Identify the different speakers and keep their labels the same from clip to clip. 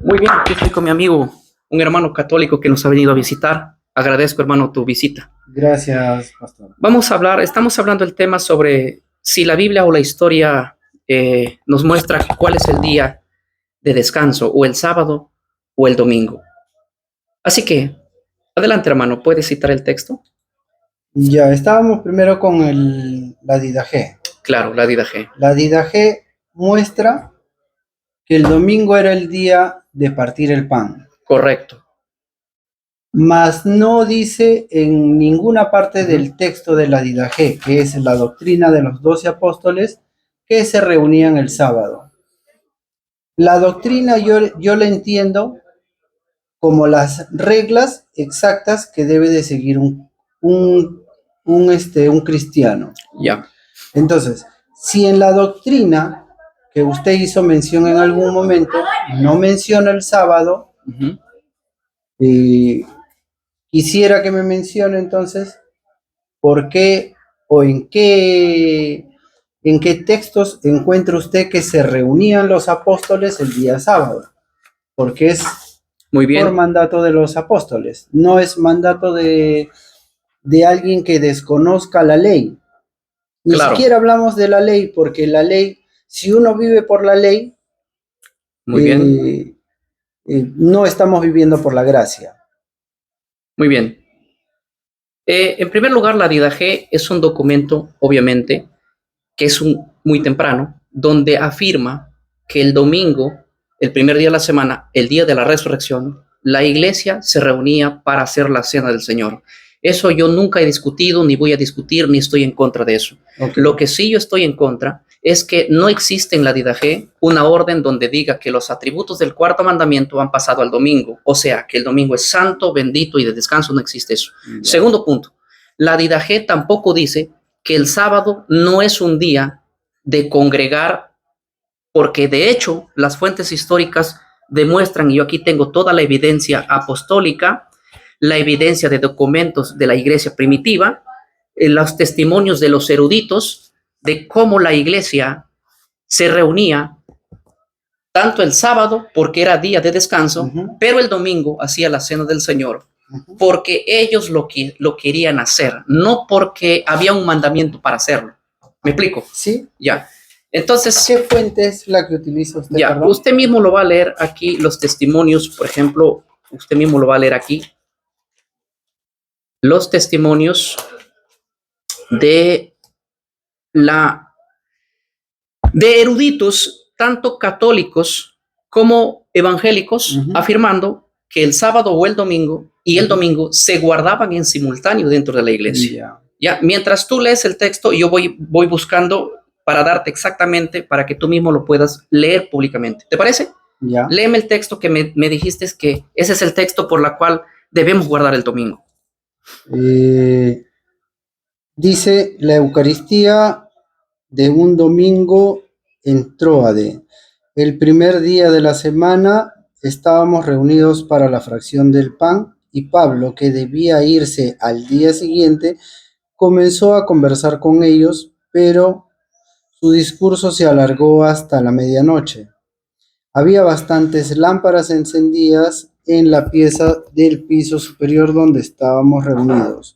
Speaker 1: Muy bien, aquí estoy con mi amigo, un hermano católico que nos ha venido a visitar. Agradezco, hermano, tu visita.
Speaker 2: Gracias, pastor.
Speaker 1: Estamos hablando del tema sobre si la Biblia o la historia nos muestra cuál es el día de descanso, o el sábado o el domingo. Así que, adelante, hermano, ¿puedes citar el texto?
Speaker 2: Ya estábamos primero con la Didache.
Speaker 1: Claro, la Didache.
Speaker 2: La Didache muestra que el domingo era el día de partir el pan,
Speaker 1: Correcto.
Speaker 2: mas no dice en ninguna parte del texto de la Didache, que es la doctrina de los 12 apóstoles, que se reunían el sábado. La doctrina yo la entiendo como las reglas exactas que debe de seguir un cristiano.
Speaker 1: Ya.
Speaker 2: Entonces, si en la doctrina que usted hizo mención en algún momento no menciona el sábado, quisiera que me mencione entonces por qué o en qué textos encuentra usted que se reunían los apóstoles el día sábado, porque es
Speaker 1: Muy bien.
Speaker 2: Por mandato de los apóstoles, no es mandato de alguien que desconozca la ley. Ni
Speaker 1: Claro.
Speaker 2: siquiera hablamos de la ley, porque la ley, si uno vive por la ley,
Speaker 1: Muy bien.
Speaker 2: No estamos viviendo por la gracia.
Speaker 1: Muy bien. En primer lugar, la Didache es un documento, obviamente, que es muy temprano, donde afirma que el domingo, el primer día de la semana, el día de la resurrección, la iglesia se reunía para hacer la cena del Señor. Eso yo nunca he discutido, ni voy a discutir, ni estoy en contra de eso. Okay. Lo que sí yo estoy en contra es que no existe en la Didache una orden donde diga que los atributos del cuarto mandamiento han pasado al domingo. O sea, que el domingo es santo, bendito y de descanso. No existe eso. Yeah. Segundo punto, la Didache tampoco dice que el sábado no es un día de congregar, porque de hecho las fuentes históricas demuestran, y yo aquí tengo toda la evidencia apostólica, la evidencia de documentos de la iglesia primitiva, los testimonios de los eruditos, de cómo la iglesia se reunía tanto el sábado, porque era día de descanso, pero el domingo hacía la cena del Señor, porque ellos lo querían hacer, no porque había un mandamiento para hacerlo. ¿Me explico?
Speaker 2: Sí.
Speaker 1: Ya. Entonces,
Speaker 2: ¿qué fuente es la que utiliza usted?
Speaker 1: Ya, perdón? Usted mismo lo va a leer aquí, los testimonios, por ejemplo, usted mismo lo va a leer aquí. Los testimonios de eruditos, tanto católicos como evangélicos, afirmando que el sábado o el domingo y el domingo se guardaban en simultáneo dentro de la iglesia. Ya, mientras tú lees el texto, yo voy buscando para darte exactamente, para que tú mismo lo puedas leer públicamente. ¿Te parece?
Speaker 2: Ya.
Speaker 1: Léeme el texto que me dijiste que ese es el texto por el cual debemos guardar el domingo.
Speaker 2: Dice la Eucaristía de un domingo en Tróade. El primer día de la semana estábamos reunidos para la fracción del pan y Pablo, que debía irse al día siguiente, comenzó a conversar con ellos, pero su discurso se alargó hasta la medianoche. Había bastantes lámparas encendidas en la pieza del piso superior donde estábamos reunidos.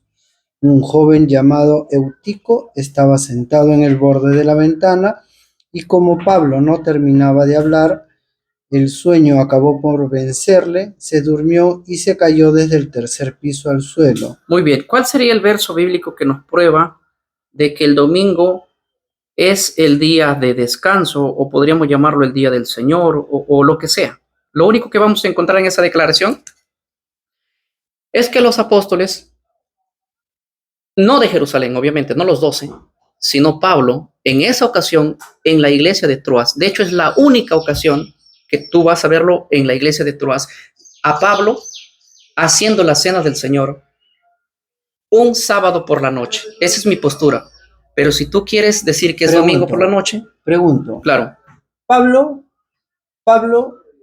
Speaker 2: Un joven llamado Eutico estaba sentado en el borde de la ventana y como Pablo no terminaba de hablar, el sueño acabó por vencerle, se durmió y se cayó desde el tercer piso al suelo.
Speaker 1: Muy bien, ¿cuál sería el verso bíblico que nos prueba de que el domingo es el día de descanso, o podríamos llamarlo el día del Señor, o lo que sea? Lo único que vamos a encontrar en esa declaración es que los apóstoles, no de Jerusalén, obviamente, no los 12, sino Pablo, en esa ocasión, en la iglesia de Troas, de hecho es la única ocasión que tú vas a verlo en la iglesia de Troas, a Pablo haciendo la cena del Señor un sábado por la noche. Esa es mi postura. Pero si tú quieres decir que es domingo por la noche.
Speaker 2: Pregunto.
Speaker 1: Claro.
Speaker 2: Pablo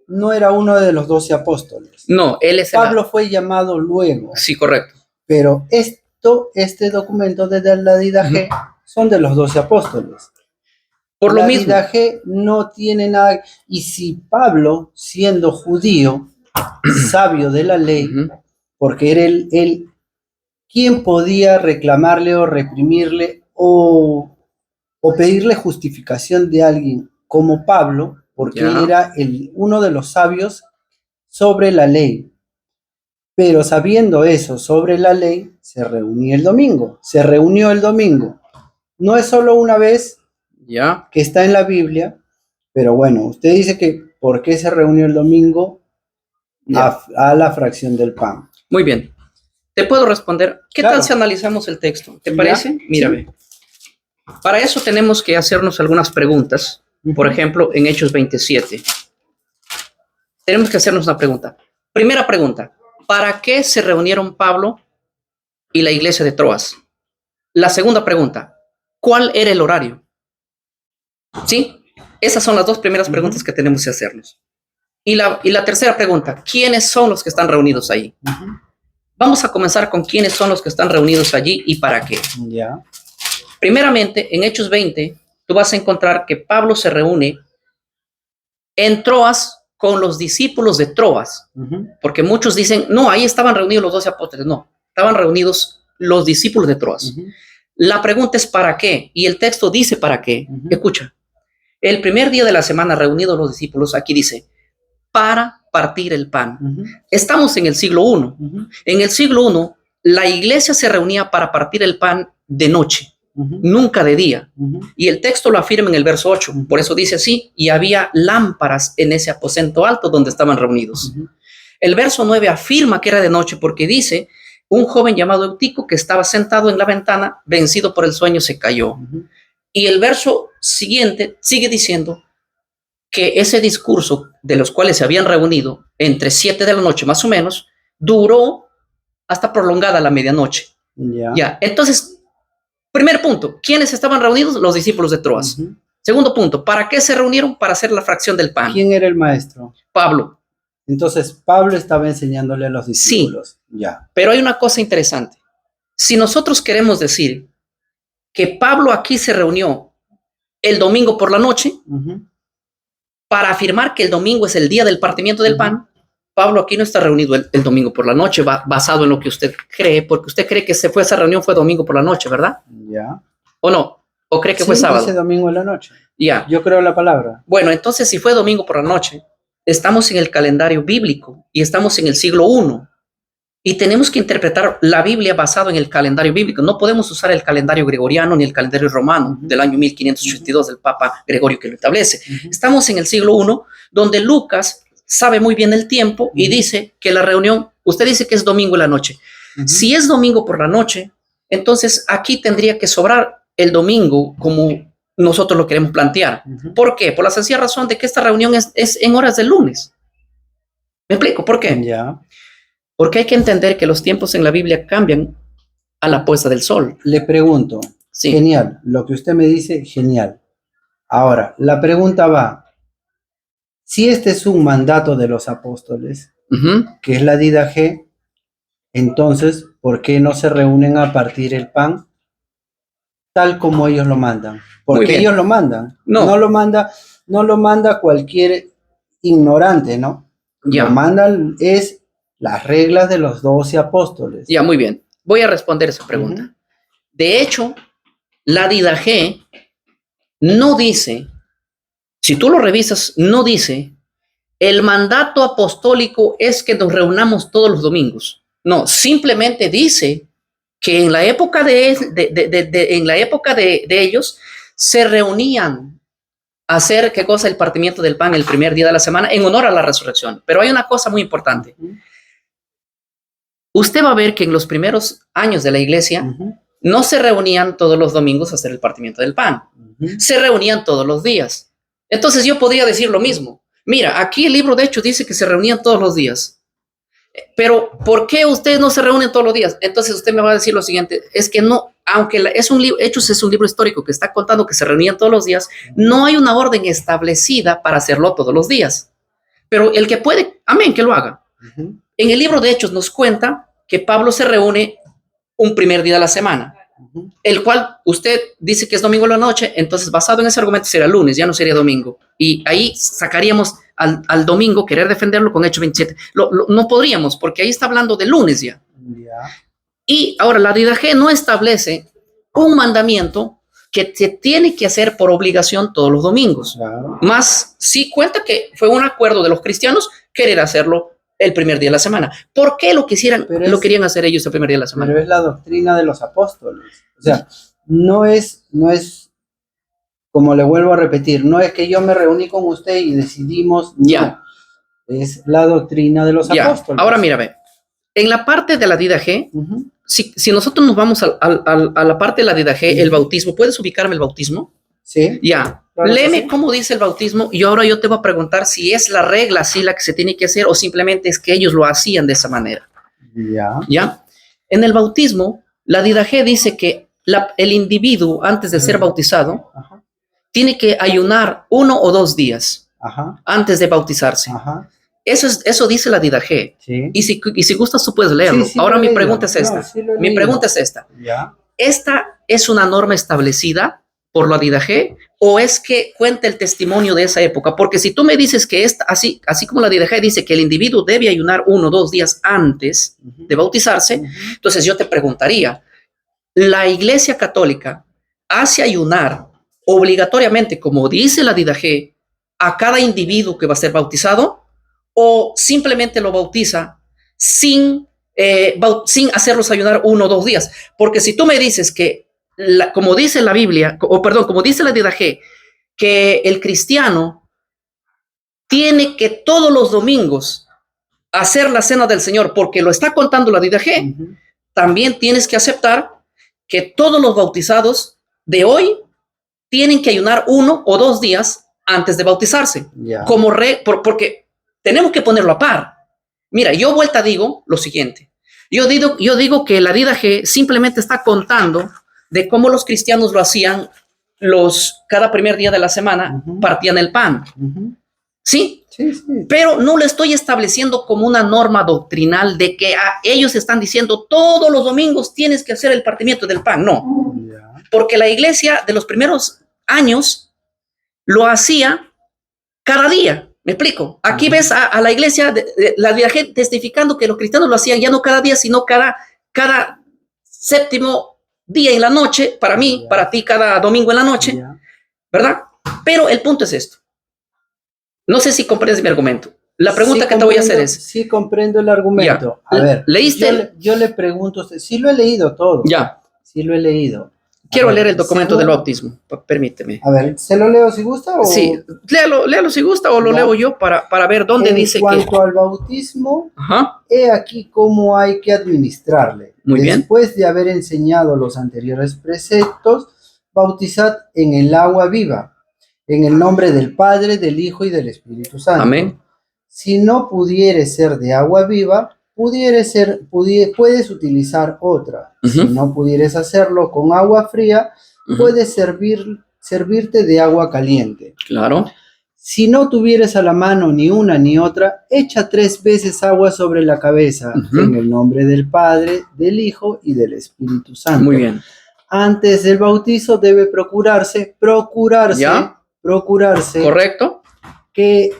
Speaker 2: no era uno de los 12 apóstoles.
Speaker 1: No, él es
Speaker 2: Pablo fue llamado luego.
Speaker 1: Sí, correcto.
Speaker 2: Pero este documento de la Didache son de los 12 apóstoles.
Speaker 1: Por lo
Speaker 2: La
Speaker 1: mismo.
Speaker 2: Didaje no tiene nada. Y si Pablo, siendo judío, sabio de la ley,
Speaker 1: Ujú.
Speaker 2: porque era él, ¿quién podía reclamarle o reprimirle o pedirle justificación de alguien como Pablo? Porque él
Speaker 1: Ya,
Speaker 2: era uno de los sabios sobre la ley. Pero sabiendo eso sobre la ley, se reunía el domingo. Se reunió el domingo. No es solo una vez
Speaker 1: ya,
Speaker 2: que está en la Biblia, pero bueno, usted dice que ¿por qué se reunió el domingo
Speaker 1: ya.
Speaker 2: a la fracción del pan?
Speaker 1: Muy bien. Te puedo responder. ¿Qué tal
Speaker 2: Claro.
Speaker 1: si analizamos el texto? ¿Te
Speaker 2: ¿Ya?
Speaker 1: parece? Mírame. Para eso tenemos que hacernos algunas preguntas. Por ejemplo, en Hechos 27. Tenemos que hacernos una pregunta. Primera pregunta. ¿Para qué se reunieron Pablo y la iglesia de Troas? La segunda pregunta. ¿Cuál era el horario? ¿Sí? Esas son las dos primeras preguntas que tenemos que hacernos. Y la tercera pregunta. ¿Quiénes son los que están reunidos allí? Vamos a comenzar con quiénes son los que están reunidos allí y para qué.
Speaker 2: Ya.
Speaker 1: Primeramente, en Hechos 20, tú vas a encontrar que Pablo se reúne en Troas con los discípulos de Troas, porque muchos dicen, no, ahí estaban reunidos los 12 apóstoles. No, estaban reunidos los discípulos de Troas. La pregunta es ¿para qué? Y el texto dice ¿para qué? Escucha, el primer día de la semana reunidos los discípulos, aquí dice, para partir el pan. Estamos en el siglo I. En el siglo I, la iglesia se reunía para partir el pan de noche, nunca de día. Y el texto lo afirma en el verso 8. Por eso dice así, y había lámparas en ese aposento alto donde estaban reunidos. El verso 9 afirma que era de noche porque dice, un joven llamado Eutico que estaba sentado en la ventana, vencido por el sueño, se cayó. Y el verso siguiente sigue diciendo que ese discurso de los cuales se habían reunido entre 7 de la noche más o menos, duró hasta prolongada la medianoche. Ya. Entonces, primer punto, ¿quiénes estaban reunidos? Los discípulos de Troas. Segundo punto, ¿para qué se reunieron? Para hacer la fracción del pan.
Speaker 2: ¿Quién era el maestro?
Speaker 1: Pablo.
Speaker 2: Entonces, Pablo estaba enseñándole a los discípulos.
Speaker 1: Sí,
Speaker 2: ya.
Speaker 1: Pero hay una cosa interesante. Si nosotros queremos decir que Pablo aquí se reunió el domingo por la noche, para afirmar que el domingo es el día del partimiento del pan, Pablo aquí no está reunido el domingo por la noche, basado en lo que usted cree, porque usted cree que esa reunión fue domingo por la noche, ¿verdad?
Speaker 2: Ya.
Speaker 1: ¿O no? ¿O cree que fue sábado?
Speaker 2: Dice domingo en la noche.
Speaker 1: Ya.
Speaker 2: Yo creo la palabra.
Speaker 1: Bueno, entonces si fue domingo por la noche, estamos en el calendario bíblico y estamos en el siglo I. Y tenemos que interpretar la Biblia basado en el calendario bíblico. No podemos usar el calendario gregoriano ni el calendario romano del año 1582 del Papa Gregorio que lo establece. Estamos en el siglo I, donde Lucas sabe muy bien el tiempo y dice que la reunión, usted dice que es domingo en la noche. Si es domingo por la noche, entonces aquí tendría que sobrar el domingo como nosotros lo queremos plantear. ¿Por qué? Por la sencilla razón de que esta reunión es en horas del lunes. ¿Me explico? ¿Por qué?
Speaker 2: Ya.
Speaker 1: Porque hay que entender que los tiempos en la Biblia cambian a la puesta del sol.
Speaker 2: Le pregunto,
Speaker 1: Sí.
Speaker 2: Genial, lo que usted me dice, genial. Ahora, la pregunta va, si este es un mandato de los apóstoles, que es la Didaje, entonces, ¿por qué no se reúnen a partir el pan tal como ellos lo mandan? Porque ellos lo mandan. No lo manda cualquier ignorante, ¿no?
Speaker 1: Ya.
Speaker 2: Lo mandan es las reglas de los 12 apóstoles.
Speaker 1: Ya, muy bien. Voy a responder esa pregunta. De hecho, la Didaje no dice, si tú lo revisas, no dice, el mandato apostólico es que nos reunamos todos los domingos. No, simplemente dice que en la época de ellos se reunían a hacer, ¿qué cosa? El partimiento del pan el primer día de la semana en honor a la resurrección. Pero hay una cosa muy importante. Usted va a ver que en los primeros años de la iglesia no se reunían todos los domingos a hacer el partimiento del pan. Se reunían todos los días. Entonces yo podría decir lo mismo. Mira, aquí el libro de Hechos dice que se reunían todos los días. Pero ¿por qué ustedes no se reúnen todos los días? Entonces usted me va a decir lo siguiente, es que no, aunque Hechos es un libro histórico que está contando que se reunían todos los días, no hay una orden establecida para hacerlo todos los días. Pero el que puede, amén, que lo haga. En el libro de Hechos nos cuenta que Pablo se reúne un primer día de la semana.
Speaker 2: Ujú.
Speaker 1: el cual usted dice que es domingo en la noche, entonces basado en ese argumento sería lunes, ya no sería domingo. Y ahí sacaríamos al domingo, querer defenderlo con Hechos 27. No podríamos, porque ahí está hablando de lunes ya.
Speaker 2: Ya.
Speaker 1: Y ahora la Didache no establece un mandamiento que se tiene que hacer por obligación todos los domingos.
Speaker 2: Claro.
Speaker 1: Más sí cuenta que fue un acuerdo de los cristianos querer hacerlo el primer día de la semana. ¿Por qué lo querían hacer ellos el primer día de la semana?
Speaker 2: Pero es la doctrina de los apóstoles. O sea, no es, como le vuelvo a repetir, no es que yo me reuní con usted y decidimos, no.
Speaker 1: Ya.
Speaker 2: Es la doctrina de los
Speaker 1: Ya.
Speaker 2: apóstoles.
Speaker 1: Ahora mira, ve. En la parte de la Didache,
Speaker 2: Ujú.
Speaker 1: si nosotros nos vamos a la parte de la Didache, el bautismo, ¿puedes ubicarme el bautismo?
Speaker 2: Sí.
Speaker 1: Ya.
Speaker 2: Claro que
Speaker 1: Léeme
Speaker 2: sí.
Speaker 1: cómo dice el bautismo y ahora yo te voy a preguntar si es la regla así la que se tiene que hacer o simplemente es que ellos lo hacían de esa manera.
Speaker 2: Ya.
Speaker 1: ¿Ya? En el bautismo, la Didache dice que el individuo, antes de ser bautizado,
Speaker 2: Ajá.
Speaker 1: tiene que ayunar 1 o 2 días
Speaker 2: Ajá.
Speaker 1: antes de bautizarse.
Speaker 2: Ajá.
Speaker 1: Eso dice la Didache.
Speaker 2: Sí.
Speaker 1: Y si gustas, tú puedes leerlo.
Speaker 2: Sí,
Speaker 1: Ahora
Speaker 2: lo he
Speaker 1: mi
Speaker 2: leído.
Speaker 1: pregunta es esta.
Speaker 2: No, sí lo he
Speaker 1: Mi
Speaker 2: leído.
Speaker 1: pregunta es esta.
Speaker 2: Ya.
Speaker 1: ¿Esta es una norma establecida por la Didache o es que cuenta el testimonio de esa época? Porque si tú me dices que así como la Didache dice que el individuo debe ayunar 1 o 2 días antes de bautizarse,
Speaker 2: Ujú.
Speaker 1: entonces yo te preguntaría, ¿la Iglesia Católica hace ayunar obligatoriamente, como dice la Didache, a cada individuo que va a ser bautizado o simplemente lo bautiza sin hacerlos ayunar 1 o 2 días? Porque si tú me dices que, como dice la Biblia, como dice la Didache, que el cristiano tiene que todos los domingos hacer la cena del Señor porque lo está contando la Didache,
Speaker 2: Ujú.
Speaker 1: también tienes que aceptar que todos los bautizados de hoy tienen que ayunar 1 o 2 días antes de bautizarse.
Speaker 2: Ya.
Speaker 1: Porque tenemos que ponerlo a par. Mira, yo vuelta digo lo siguiente. Yo digo que la Didache simplemente está contando de cómo los cristianos lo hacían cada primer día de la semana,
Speaker 2: Ujú.
Speaker 1: partían el pan.
Speaker 2: Ujú.
Speaker 1: ¿Sí?
Speaker 2: Sí, sí.
Speaker 1: Pero no lo estoy estableciendo como una norma doctrinal de que ellos están diciendo todos los domingos tienes que hacer el partimiento del pan. No,
Speaker 2: Ya.
Speaker 1: porque la iglesia de los primeros años lo hacía cada día. ¿Me explico? Aquí ves a la iglesia, la Didache testificando que los cristianos lo hacían ya no cada día, sino cada séptimo día en la noche, para mí, para ti, cada domingo en la noche,
Speaker 2: Ya.
Speaker 1: ¿verdad? Pero el punto es esto. No sé si comprendes mi argumento. La pregunta
Speaker 2: Sí
Speaker 1: que te voy a hacer es...
Speaker 2: Sí comprendo el argumento.
Speaker 1: Ya.
Speaker 2: A ver,
Speaker 1: ¿leíste?
Speaker 2: yo le pregunto a usted, sí lo he leído todo.
Speaker 1: Ya.
Speaker 2: Sí lo he leído.
Speaker 1: Quiero leer el documento del bautismo. Permíteme.
Speaker 2: A ver, ¿se lo leo si gusta o...?
Speaker 1: Sí, léalo si gusta o lo
Speaker 2: Ya.
Speaker 1: leo yo para ver dónde dice que...
Speaker 2: En cuanto al bautismo,
Speaker 1: Ajá.
Speaker 2: he aquí cómo hay que administrarle.
Speaker 1: Muy bien.
Speaker 2: Después de haber enseñado los anteriores preceptos, bautizad en el agua viva, en el nombre del Padre, del Hijo y del Espíritu Santo.
Speaker 1: Amén.
Speaker 2: Si no pudiere ser de agua viva, puedes utilizar otra. Si no pudieres hacerlo con agua fría, puedes servirte de agua caliente.
Speaker 1: Claro.
Speaker 2: Si no tuvieres a la mano ni una ni otra, echa 3 veces agua sobre la cabeza, en el nombre del Padre, del Hijo y del Espíritu Santo.
Speaker 1: Muy bien.
Speaker 2: Antes del bautizo debe procurarse,
Speaker 1: ¿Ya? Correcto.
Speaker 2: Que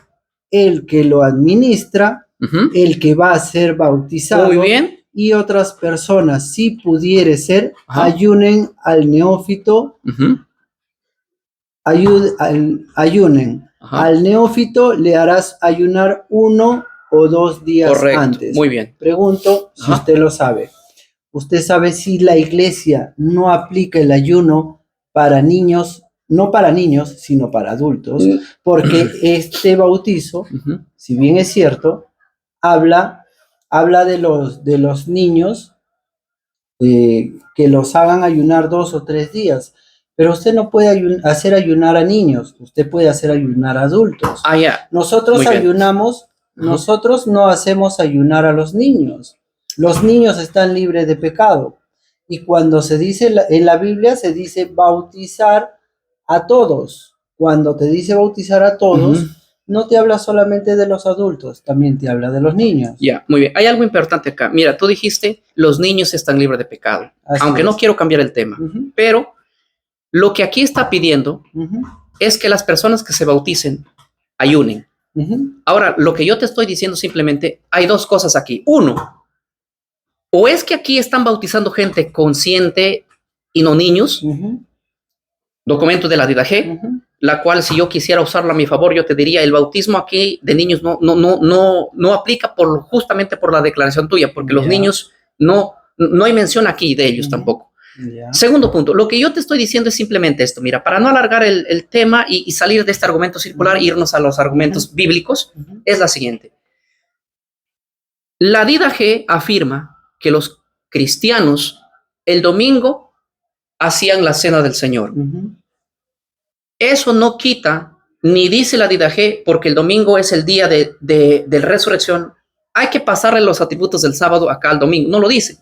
Speaker 2: el que lo administra, el que va a ser bautizado,
Speaker 1: muy bien,
Speaker 2: y otras personas, si pudiere ser, ayunen al neófito, ayunen. Al neófito le harás ayunar 1 o 2 días
Speaker 1: correcto,
Speaker 2: antes.
Speaker 1: Muy bien.
Speaker 2: Pregunto si usted lo sabe. ¿Usted sabe si la iglesia no aplica el ayuno para niños, no para niños, sino para adultos? Porque este bautizo, si bien es cierto, habla de los niños que los hagan ayunar 2 o 3 días. Pero usted no puede hacer ayunar a niños, usted puede hacer ayunar a adultos.
Speaker 1: Ya.
Speaker 2: Nosotros ayunamos, nosotros no hacemos ayunar a los niños. Los niños están libres de pecado. Y cuando se dice en la Biblia, se dice bautizar a todos. Cuando te dice bautizar a todos, no te habla solamente de los adultos, también te habla de los niños.
Speaker 1: Ya, muy bien. Hay algo importante acá. Mira, tú dijiste, los niños están libres de pecado.
Speaker 2: Así
Speaker 1: Aunque
Speaker 2: es.
Speaker 1: no quiero cambiar el tema, pero lo que aquí está pidiendo es que las personas que se bauticen ayunen. Ahora, lo que yo te estoy diciendo simplemente, hay dos cosas aquí. Uno, o es que aquí están bautizando gente consciente y no niños, documento de la Didache, la cual si yo quisiera usarlo a mi favor, yo te diría, el bautismo aquí de niños no aplica justamente por la declaración tuya, porque los niños no hay mención aquí de ellos tampoco. Segundo punto, lo que yo te estoy diciendo es simplemente esto, mira, para no alargar el tema y salir de este argumento circular e irnos a los argumentos bíblicos, es la siguiente. La Didache afirma que los cristianos el domingo hacían la cena del Señor. Eso no quita, ni dice la Didache, porque el domingo es el día de resurrección, hay que pasarle los atributos del sábado acá al domingo, no lo dice.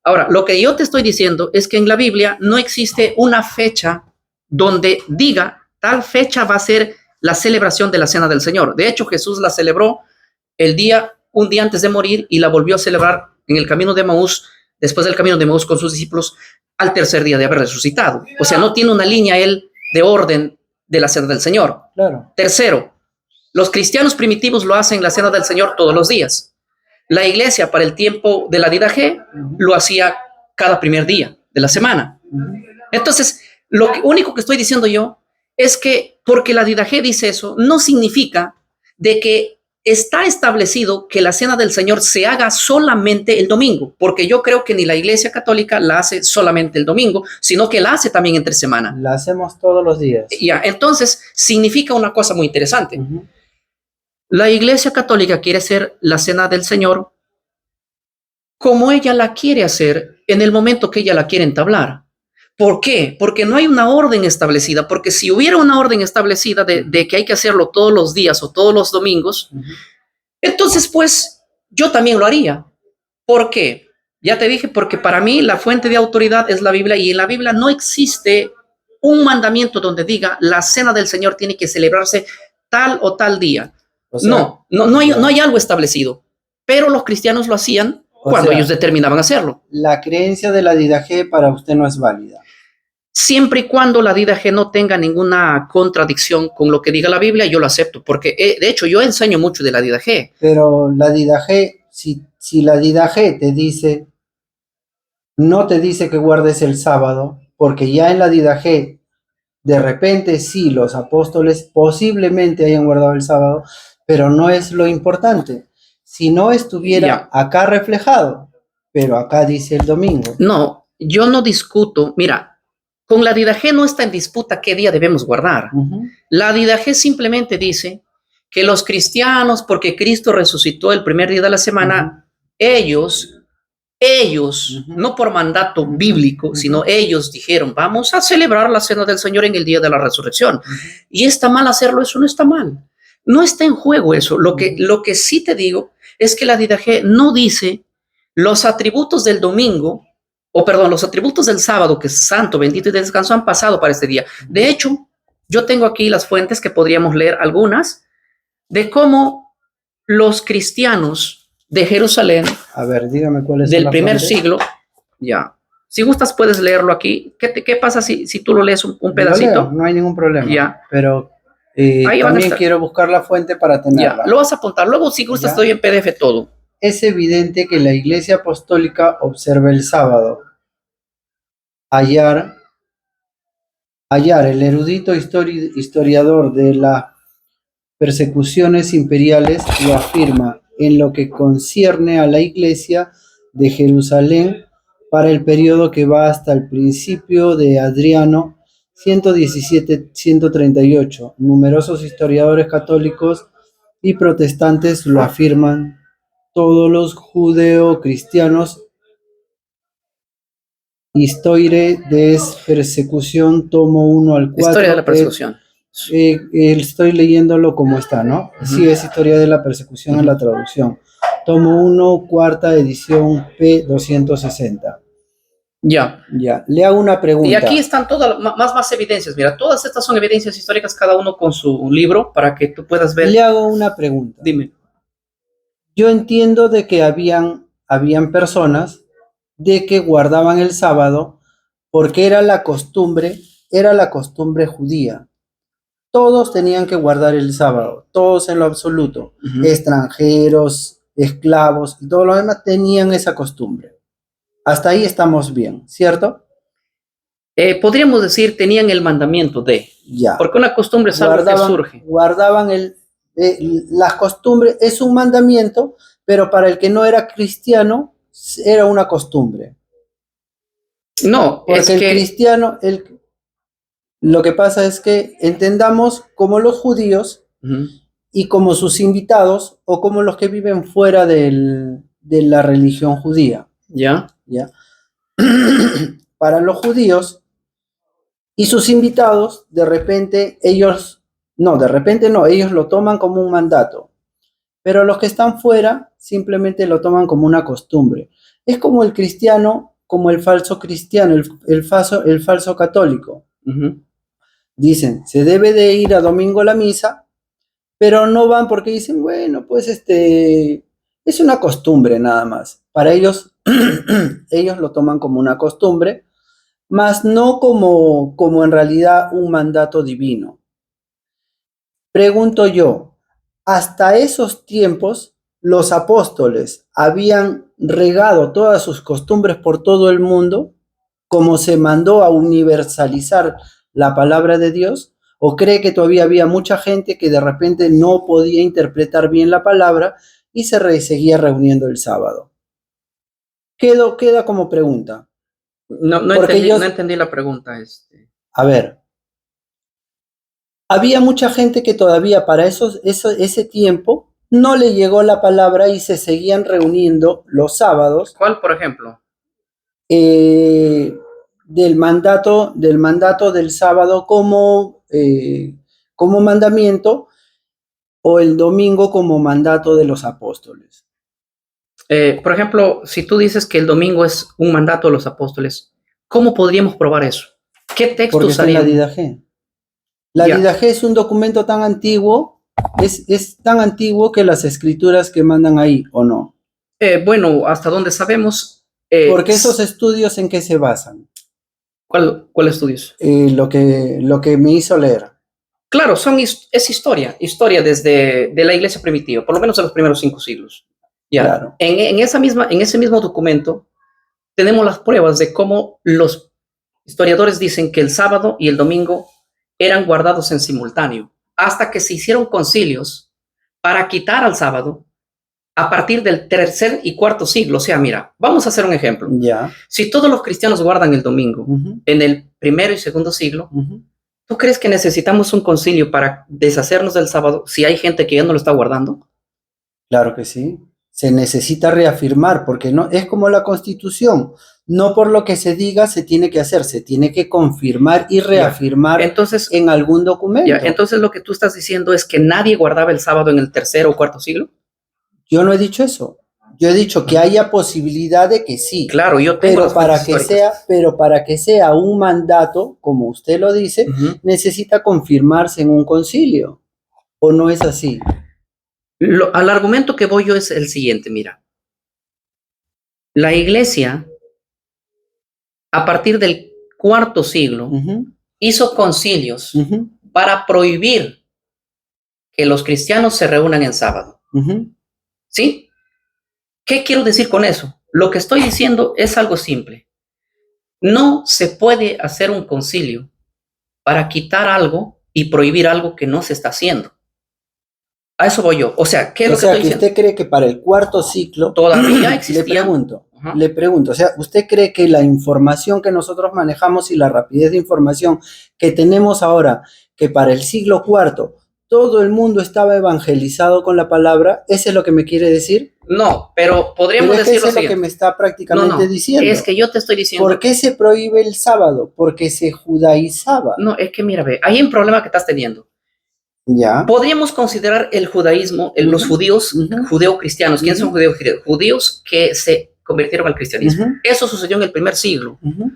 Speaker 1: Ahora, lo que yo te estoy diciendo es que en la Biblia no existe una fecha donde diga tal fecha va a ser la celebración de la Cena del Señor. De hecho, Jesús la celebró un día antes de morir y la volvió a celebrar en el camino de Emaús, después del camino de Emaús con sus discípulos, al tercer día de haber resucitado. O sea, no tiene una línea él de orden de la Cena del Señor.
Speaker 2: Claro.
Speaker 1: Tercero, los cristianos primitivos lo hacen la Cena del Señor todos los días. La iglesia para el tiempo de la Didache lo hacía cada primer día de la semana. Entonces, lo único que estoy diciendo yo es que porque la Didache dice eso, no significa de que está establecido que la Cena del Señor se haga solamente el domingo, porque yo creo que ni la Iglesia Católica la hace solamente el domingo, sino que la hace también entre semana.
Speaker 2: La hacemos todos los días.
Speaker 1: Ya, entonces significa una cosa muy interesante. La Iglesia Católica quiere hacer la Cena del Señor como ella la quiere hacer en el momento que ella la quiere entablar. ¿Por qué? Porque no hay una orden establecida, porque si hubiera una orden establecida de que hay que hacerlo todos los días o todos los domingos, entonces pues yo también lo haría. ¿Por qué? Ya te dije, porque para mí la fuente de autoridad es la Biblia y en la Biblia no existe un mandamiento donde diga la Cena del Señor tiene que celebrarse tal o tal día. O sea, no hay algo establecido, pero los cristianos lo hacían cuando ellos determinaban hacerlo.
Speaker 2: La creencia de la Didache para usted no es válida.
Speaker 1: Siempre y cuando la Didache no tenga ninguna contradicción con lo que diga la Biblia, yo lo acepto, porque de hecho yo enseño mucho de la Didache.
Speaker 2: Pero la Didache, si la Didache te dice, no te dice que guardes el sábado, porque ya en la Didache, de repente sí, los apóstoles posiblemente hayan guardado el sábado, pero no es lo importante. Si no estuviera acá reflejado, pero acá dice el domingo.
Speaker 1: No, yo no discuto. Mira, con la Didache no está en disputa qué día debemos guardar. La Didache simplemente dice que los cristianos, porque Cristo resucitó el primer día de la semana, ellos, no por mandato bíblico, sino ellos dijeron, vamos a celebrar la Cena del Señor en el día de la resurrección. Y está mal hacerlo, eso no está mal. No está en juego eso. Lo que sí te digo es que la Didache no dice los atributos del domingo, los atributos del sábado, que es santo, bendito y de descanso, han pasado para este día. De hecho, yo tengo aquí las fuentes que podríamos leer algunas de cómo los cristianos de Jerusalén,
Speaker 2: a ver, dígame cuál es
Speaker 1: del primer siglo, si gustas puedes leerlo aquí. ¿Qué pasa si tú lo lees un pedacito?
Speaker 2: Leo, no hay ningún problema. Pero también quiero buscar la fuente para tenerla.
Speaker 1: Lo vas a apuntar. Luego, si gustas, estoy en PDF todo.
Speaker 2: Es evidente que la Iglesia Apostólica observa el sábado. Hallar, el erudito historiador de las persecuciones imperiales, lo afirma en lo que concierne a la Iglesia de Jerusalén para el periodo que va hasta el principio de Adriano 117-138. Numerosos historiadores católicos y protestantes lo afirman. Todos los judeo-cristianos. Histoire des persecución, tomo 1 al 4.
Speaker 1: Historia de la persecución.
Speaker 2: Estoy leyéndolo como está, ¿no? Sí, es Historia de la persecución en la traducción. Tomo 1, cuarta edición, p. 260.
Speaker 1: Ya.
Speaker 2: Ya, le hago una pregunta.
Speaker 1: Y aquí están todas más evidencias. Mira, todas estas son evidencias históricas, cada uno con su libro, para que tú puedas ver.
Speaker 2: Le hago una pregunta.
Speaker 1: Dime.
Speaker 2: Yo entiendo de que habían personas de que guardaban el sábado porque era la costumbre judía. Todos tenían que guardar el sábado, todos en lo absoluto. Extranjeros, esclavos y todo lo demás tenían esa costumbre. Hasta ahí estamos bien, ¿cierto?
Speaker 1: Podríamos decir, tenían el mandamiento de.
Speaker 2: Ya.
Speaker 1: Porque una costumbre es algo que surge.
Speaker 2: Guardaban las costumbres, es un mandamiento, pero para el que no era cristiano, era una costumbre.
Speaker 1: No,
Speaker 2: porque el cristiano, lo que pasa es que entendamos como los judíos y como sus invitados o como los que viven fuera de la religión judía.
Speaker 1: ¿Ya?
Speaker 2: Para los judíos y sus invitados, ellos lo toman como un mandato. Pero los que están fuera simplemente lo toman como una costumbre. Es como el cristiano, como el falso cristiano, el falso católico. Dicen, se debe de ir a domingo a la misa, pero no van porque dicen, bueno, pues es una costumbre nada más. Para ellos, ellos lo toman como una costumbre, más no como en realidad un mandato divino. Pregunto yo, hasta esos tiempos, los apóstoles habían regado todas sus costumbres por todo el mundo, como se mandó a universalizar la palabra de Dios, o cree que todavía había mucha gente que de repente no podía interpretar bien la palabra y seguía reuniendo el sábado. Queda como pregunta.
Speaker 1: No entendí la pregunta.
Speaker 2: A ver, había mucha gente que todavía para ese tiempo no le llegó la palabra y se seguían reuniendo los sábados.
Speaker 1: ¿Cuál, por ejemplo?
Speaker 2: Del mandato del sábado como mandamiento, o el domingo como mandato de los apóstoles.
Speaker 1: Por ejemplo, si tú dices que el domingo es un mandato de los apóstoles, ¿cómo podríamos probar eso? ¿Qué texto
Speaker 2: Porque está en
Speaker 1: usaríamos?
Speaker 2: la Didaché. La Didaché es un documento tan antiguo, es tan antiguo que las escrituras que mandan ahí, ¿o no?
Speaker 1: Bueno, hasta donde sabemos.
Speaker 2: Porque esos estudios, ¿en qué se basan?
Speaker 1: ¿Cuál estudios?
Speaker 2: Lo que me hizo leer.
Speaker 1: Claro, es historia desde de la iglesia primitiva, por lo menos en los primeros 5 siglos. Ya.
Speaker 2: Claro.
Speaker 1: En ese mismo documento tenemos las pruebas de cómo los historiadores dicen que el sábado y el domingo eran guardados en simultáneo, hasta que se hicieron concilios para quitar al sábado a partir del 3er y 4er siglo. O sea, mira, vamos a hacer un ejemplo.
Speaker 2: Ya.
Speaker 1: Si todos los cristianos guardan el domingo en el 1er y 2er siglo, ¿tú crees que necesitamos un concilio para deshacernos del sábado si hay gente que ya no lo está guardando?
Speaker 2: Claro que sí. Se necesita reafirmar, porque no es como la Constitución. No por lo que se diga se tiene que hacer, se tiene que confirmar y reafirmar en algún documento.
Speaker 1: Entonces lo que tú estás diciendo es que nadie guardaba el sábado en el 3er o 4er siglo.
Speaker 2: Yo no he dicho eso. Yo he dicho que haya posibilidad de que sí.
Speaker 1: Claro, yo tengo
Speaker 2: pero para que sea un mandato, como usted lo dice, necesita confirmarse en un concilio. ¿O no es así?
Speaker 1: Al argumento que voy yo es el siguiente, mira. La iglesia, a partir del 4er siglo, hizo concilios para prohibir que los cristianos se reúnan en sábado. ¿Sí? ¿Qué quiero decir con eso? Lo que estoy diciendo es algo simple. No se puede hacer un concilio para quitar algo y prohibir algo que no se está haciendo. A eso voy yo. O sea, ¿qué es lo que estoy diciendo?
Speaker 2: ¿Usted cree que para el 4er siglo
Speaker 1: todavía existía?
Speaker 2: Le pregunto, o sea, ¿usted cree que la información que nosotros manejamos y la rapidez de información que tenemos ahora, que para el siglo IV todo el mundo estaba evangelizado con la palabra? ¿Eso es lo que me quiere decir?
Speaker 1: No, pero podríamos decir
Speaker 2: eso es lo que me está prácticamente diciendo.
Speaker 1: Es que yo te estoy diciendo.
Speaker 2: ¿Por qué se prohíbe el sábado? Porque se judaizaba.
Speaker 1: No, es que mira, ve, hay un problema que estás teniendo.
Speaker 2: Ya.
Speaker 1: Podríamos considerar el judaísmo, los judíos, judeo-cristianos. ¿Quiénes son judíos? Judíos que se convirtieron al cristianismo. Eso sucedió en el primer siglo.
Speaker 2: Ujú.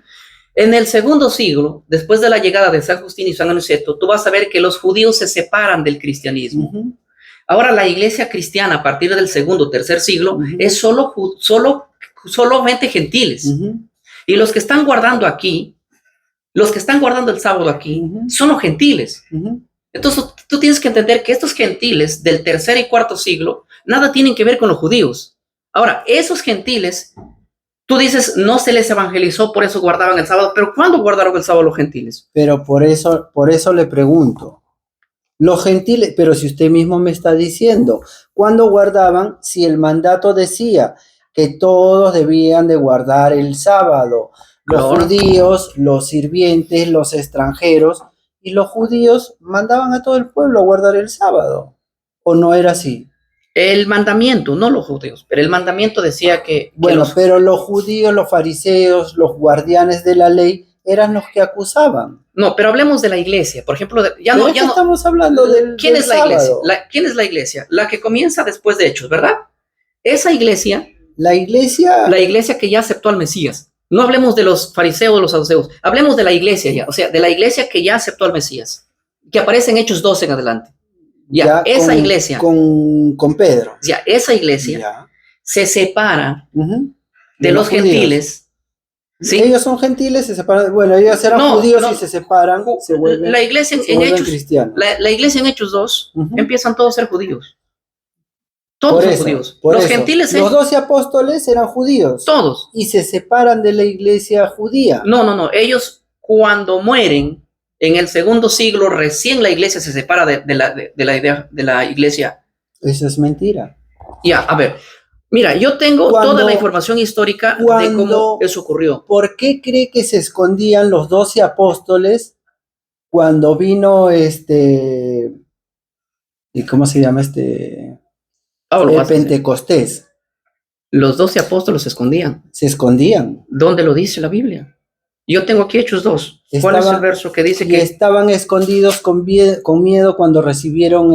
Speaker 1: En el segundo siglo, después de la llegada de San Justín y San Aniceto, tú vas a ver que los judíos se separan del cristianismo.
Speaker 2: Ujú.
Speaker 1: Ahora la iglesia cristiana a partir del segundo o tercer siglo es solamente gentiles.
Speaker 2: Ujú.
Speaker 1: Y los que están guardando aquí, los que están guardando el sábado aquí, son los gentiles.
Speaker 2: Ujú.
Speaker 1: Entonces tú tienes que entender que estos gentiles del tercer y cuarto siglo nada tienen que ver con los judíos. Ahora, esos gentiles, tú dices, no se les evangelizó, por eso guardaban el sábado, pero ¿cuándo guardaron el sábado los gentiles?
Speaker 2: Pero por eso le pregunto. Los gentiles, pero si usted mismo me está diciendo, ¿cuándo guardaban? Si el mandato decía que todos debían de guardar el sábado, los
Speaker 1: Claro.
Speaker 2: judíos, los sirvientes, los extranjeros, y los judíos mandaban a todo el pueblo a guardar el sábado, ¿o no era así?
Speaker 1: El mandamiento, no los judíos, pero el mandamiento decía que
Speaker 2: Bueno, pero los judíos, los fariseos, los guardianes de la ley, eran los que acusaban.
Speaker 1: No, pero hablemos de la iglesia. Por ejemplo,
Speaker 2: Pero estamos hablando del
Speaker 1: ¿quién es la
Speaker 2: sábado.
Speaker 1: iglesia? ¿Quién es la iglesia? La que comienza después de Hechos, ¿verdad? Esa iglesia,
Speaker 2: La iglesia
Speaker 1: que ya aceptó al Mesías. No hablemos de los fariseos o los saduceos, hablemos de la iglesia ya, o sea, de la iglesia que ya aceptó al Mesías, que aparece en Hechos 12 en adelante. Ya, esa iglesia.
Speaker 2: Con Pedro.
Speaker 1: Ya, esa iglesia se separa de los
Speaker 2: judíos.
Speaker 1: Gentiles. ¿Sí?
Speaker 2: Ellos son gentiles, se separan. Bueno, ellos eran judíos y se separan, se vuelven,
Speaker 1: la iglesia en Hechos,
Speaker 2: cristianos.
Speaker 1: La iglesia en Hechos 2 empiezan todos a ser judíos. Todos son judíos.
Speaker 2: Los gentiles. Los 12 apóstoles eran judíos.
Speaker 1: Todos.
Speaker 2: Y se separan de la iglesia judía.
Speaker 1: No. Ellos, cuando mueren en el segundo siglo, recién la iglesia se separa de la iglesia.
Speaker 2: Eso es mentira.
Speaker 1: Ya, a ver. Mira, yo tengo toda la información histórica de cómo eso ocurrió.
Speaker 2: ¿Por qué cree que se escondían los 12 apóstoles cuando vino ¿y cómo se llama el Pentecostés?
Speaker 1: Los 12 apóstoles se escondían.
Speaker 2: Se escondían.
Speaker 1: ¿Dónde lo dice la Biblia? Yo tengo aquí Hechos 2. ¿Cuál es el verso que dice que
Speaker 2: estaban escondidos con miedo cuando recibieron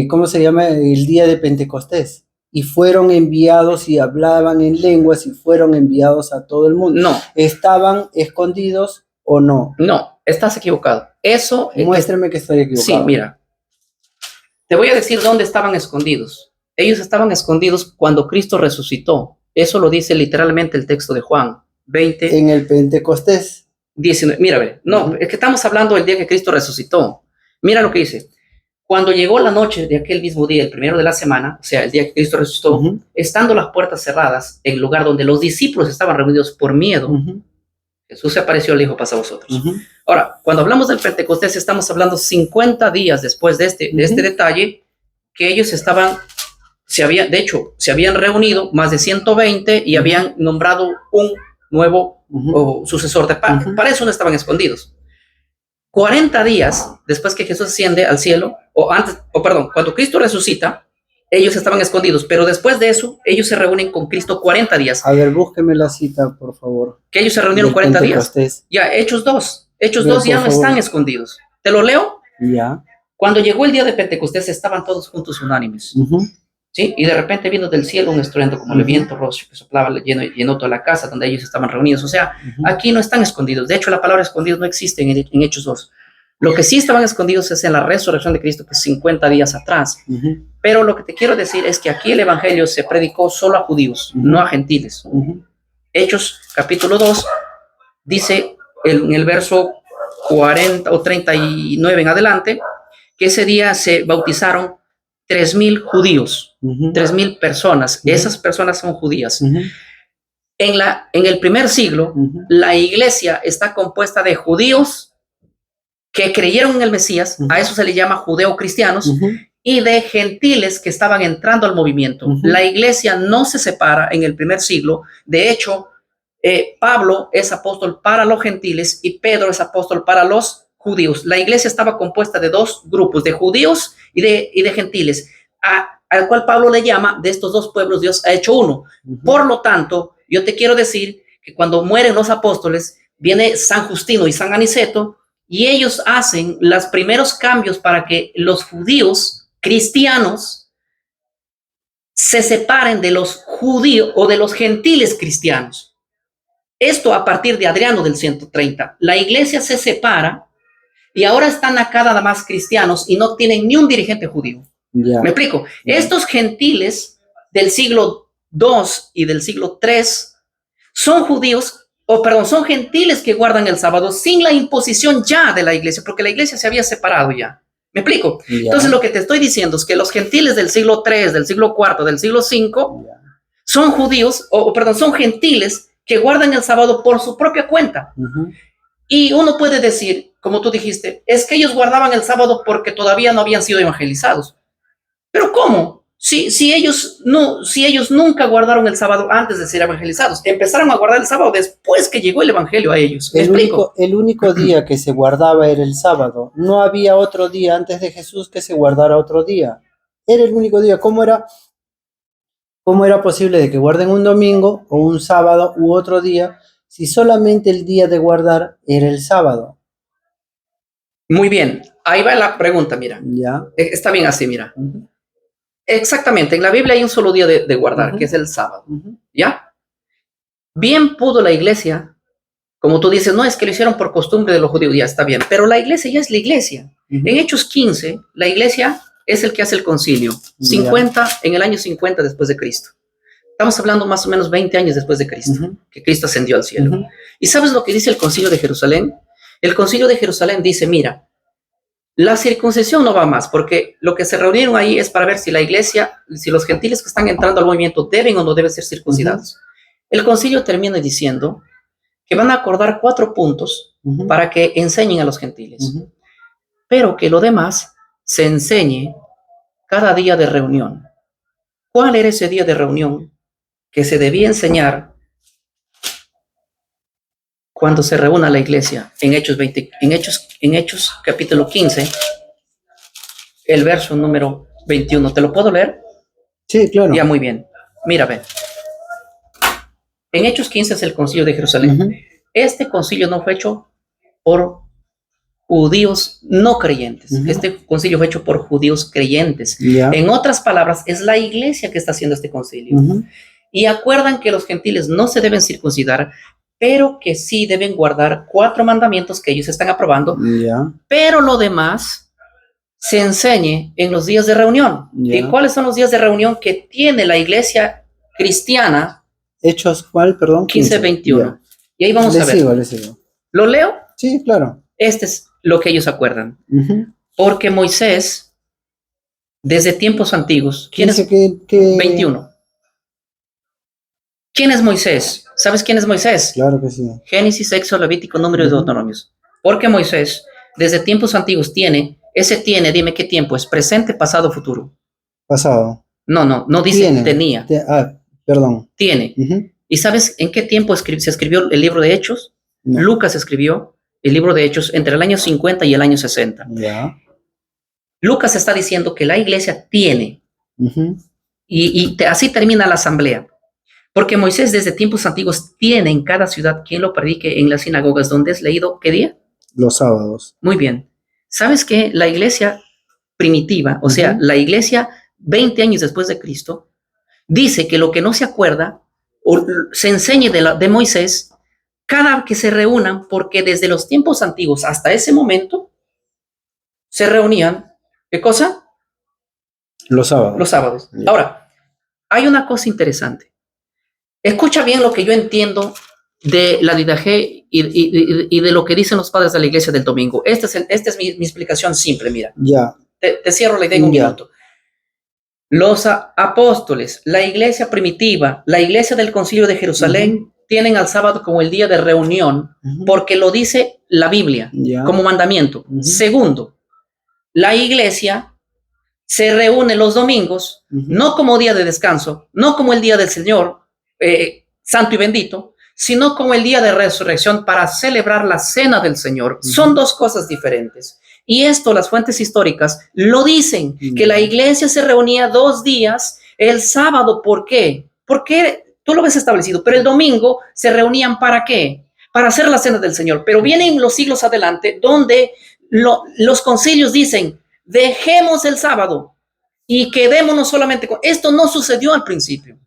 Speaker 2: ¿cómo se llama? El día de Pentecostés? Y fueron enviados y hablaban en lenguas y fueron enviados a todo el mundo.
Speaker 1: No.
Speaker 2: ¿Estaban escondidos o no?
Speaker 1: No, estás equivocado. Eso.
Speaker 2: Muéstrame que estoy equivocado.
Speaker 1: Sí, mira. Te voy a decir dónde estaban escondidos. Ellos estaban escondidos cuando Cristo resucitó. Eso lo dice literalmente el texto de Juan 20.
Speaker 2: En el Pentecostés.
Speaker 1: 19. Mira, ve. No, es que estamos hablando del día que Cristo resucitó. Mira lo que dice. Cuando llegó la noche de aquel mismo día, el primero de la semana, o sea, el día que Cristo resucitó, estando las puertas cerradas, en el lugar donde los discípulos estaban reunidos por miedo, Jesús se apareció y le dijo, pasa a vosotros. Ahora, cuando hablamos del Pentecostés, estamos hablando 50 días después de este detalle, que ellos se habían reunido más de 120 y habían nombrado un nuevo sucesor de Para eso no estaban escondidos. 40 días después que Jesús asciende al cielo, cuando Cristo resucita, ellos estaban escondidos, pero después de eso, ellos se reúnen con Cristo 40 días.
Speaker 2: A ver, búsqueme la cita, por favor.
Speaker 1: Que ellos se reunieron 40 días. Ya, Hechos 2. Hechos 2 ya no están escondidos. ¿Te lo leo?
Speaker 2: Ya.
Speaker 1: Cuando llegó el día de Pentecostés, estaban todos juntos unánimes. ¿Sí? Y de repente vino del cielo un estruendo como el viento rocio que soplaba, llenó toda la casa donde ellos estaban reunidos. O sea, aquí no están escondidos. De hecho, la palabra escondidos no existe en Hechos 2. Lo que sí estaban escondidos es en la resurrección de Cristo, que es 50 días atrás. Pero lo que te quiero decir es que aquí el evangelio se predicó solo a judíos, no a gentiles. Hechos capítulo 2 dice en el verso 40 o 39 en adelante que ese día se bautizaron 3,000 judíos, 3,000 personas. Esas personas son judías. En el primer siglo, la iglesia está compuesta de judíos que creyeron en el Mesías, a eso se le llama judeo-cristianos, y de gentiles que estaban entrando al movimiento. La iglesia no se separa en el primer siglo. De hecho, Pablo es apóstol para los gentiles y Pedro es apóstol para los judíos. La iglesia estaba compuesta de dos grupos, de judíos y de gentiles, al cual Pablo le llama, de estos dos pueblos Dios ha hecho uno. Por lo tanto, yo te quiero decir que cuando mueren los apóstoles, viene San Justino y San Aniceto, y ellos hacen los primeros cambios para que los judíos cristianos se separen de los judíos o de los gentiles cristianos. Esto a partir de Adriano del 130. La iglesia se separa y ahora están acá nada más cristianos y no tienen ni un dirigente judío.
Speaker 2: Ya.
Speaker 1: ¿Me explico? Estos gentiles del siglo II y del siglo III son judíos, son gentiles que guardan el sábado sin la imposición ya de la iglesia, porque la iglesia se había separado ya. ¿Me explico?
Speaker 2: Ya.
Speaker 1: Entonces lo que te estoy diciendo es que los gentiles del siglo III, del siglo IV, del siglo V son judíos, son gentiles que guardan el sábado por su propia cuenta. Y uno puede decir, como tú dijiste, es que ellos guardaban el sábado porque todavía no habían sido evangelizados. ¿Pero cómo? Si ellos nunca guardaron el sábado antes de ser evangelizados, empezaron a guardar el sábado después que llegó el evangelio a ellos. ¿Me explico?
Speaker 2: El único día que se guardaba era el sábado. No había otro día antes de Jesús que se guardara otro día. Era el único día. ¿Cómo era posible de que guarden un domingo o un sábado u otro día si solamente el día de guardar era el sábado?
Speaker 1: Muy bien. Ahí va la pregunta, mira.
Speaker 2: Ya.
Speaker 1: Está bien así, mira. Exactamente, en la Biblia hay un solo día de guardar, que es el sábado, ¿ya? Bien pudo la iglesia, como tú dices, no es que lo hicieron por costumbre de los judíos, ya está bien, pero la iglesia ya es la iglesia. En Hechos 15, la iglesia es el que hace el concilio, 50, en el año 50 después de Cristo. Estamos hablando más o menos 20 años después de Cristo, que Cristo ascendió al cielo. ¿Y sabes lo que dice el concilio de Jerusalén? El concilio de Jerusalén dice, mira, la circuncisión no va más, porque lo que se reunieron ahí es para ver si la iglesia, si los gentiles que están entrando al movimiento deben o no deben ser circuncidados. El concilio termina diciendo que van a acordar 4 puntos para que enseñen a los gentiles, pero que lo demás se enseñe cada día de reunión. ¿Cuál era ese día de reunión que se debía enseñar cuando se reúna la iglesia? En Hechos capítulo 15, el verso número 21. ¿Te lo puedo leer?
Speaker 2: Sí, claro.
Speaker 1: Ya, muy bien. Mira, ven. En Hechos 15 es el concilio de Jerusalén. Este concilio no fue hecho por judíos no creyentes. Este concilio fue hecho por judíos creyentes. En otras palabras, es la iglesia que está haciendo este concilio. Y acuerdan que los gentiles no se deben circuncidar, pero que sí deben guardar 4 mandamientos que ellos están aprobando, pero lo demás se enseñe en los días de reunión. ¿Y cuáles son los días de reunión que tiene la iglesia cristiana?
Speaker 2: Hechos, ¿cuál? Perdón.
Speaker 1: 15, 21. Y ahí vamos a ver.
Speaker 2: Le sigo.
Speaker 1: ¿Lo leo?
Speaker 2: Sí, claro.
Speaker 1: Este es lo que ellos acuerdan. Porque Moisés, desde tiempos antiguos, ¿quién es? 21. ¿Quién es Moisés? ¿Sabes quién es Moisés?
Speaker 2: Claro que sí.
Speaker 1: Génesis, Éxodo, Levítico, Números y Deuteronomios. Porque Moisés, desde tiempos antiguos, dime qué tiempo es, presente, pasado, futuro.
Speaker 2: Pasado.
Speaker 1: No dice tenía.
Speaker 2: Perdón.
Speaker 1: Tiene. ¿Y sabes en qué tiempo se escribió el libro de Hechos?
Speaker 2: No.
Speaker 1: Lucas escribió el libro de Hechos entre el año 50 y el año 60. Lucas está diciendo que la iglesia tiene, así termina la asamblea. Porque Moisés desde tiempos antiguos tiene en cada ciudad quien lo predique en las sinagogas donde es leído, ¿qué día?
Speaker 2: Los sábados.
Speaker 1: Muy bien. ¿Sabes que la iglesia primitiva, o sea, la iglesia 20 años después de Cristo, dice que lo que no se acuerda o se enseñe de Moisés cada que se reúnan, porque desde los tiempos antiguos hasta ese momento se reunían, ¿qué cosa?
Speaker 2: Los sábados.
Speaker 1: Los sábados. Ahora, hay una cosa interesante. Escucha bien lo que yo entiendo de la didaje y de lo que dicen los padres de la iglesia del domingo. Esta es mi explicación simple, mira. Te cierro la idea en un minuto. Los apóstoles, la iglesia primitiva, la iglesia del concilio de Jerusalén, tienen al sábado como el día de reunión, porque lo dice la Biblia como mandamiento. Segundo, la iglesia se reúne los domingos, no como día de descanso, no como el día del Señor, santo y bendito, sino como el día de resurrección para celebrar la cena del Señor. Son 2 cosas diferentes. Y esto las fuentes históricas lo dicen, que la iglesia se reunía 2 días, el sábado, ¿por qué? Porque tú lo ves establecido, pero el domingo se reunían ¿para qué? Para hacer la cena del Señor. Pero vienen los siglos adelante donde los concilios dicen, dejemos el sábado, y quedémonos solamente con... Esto no sucedió al principio.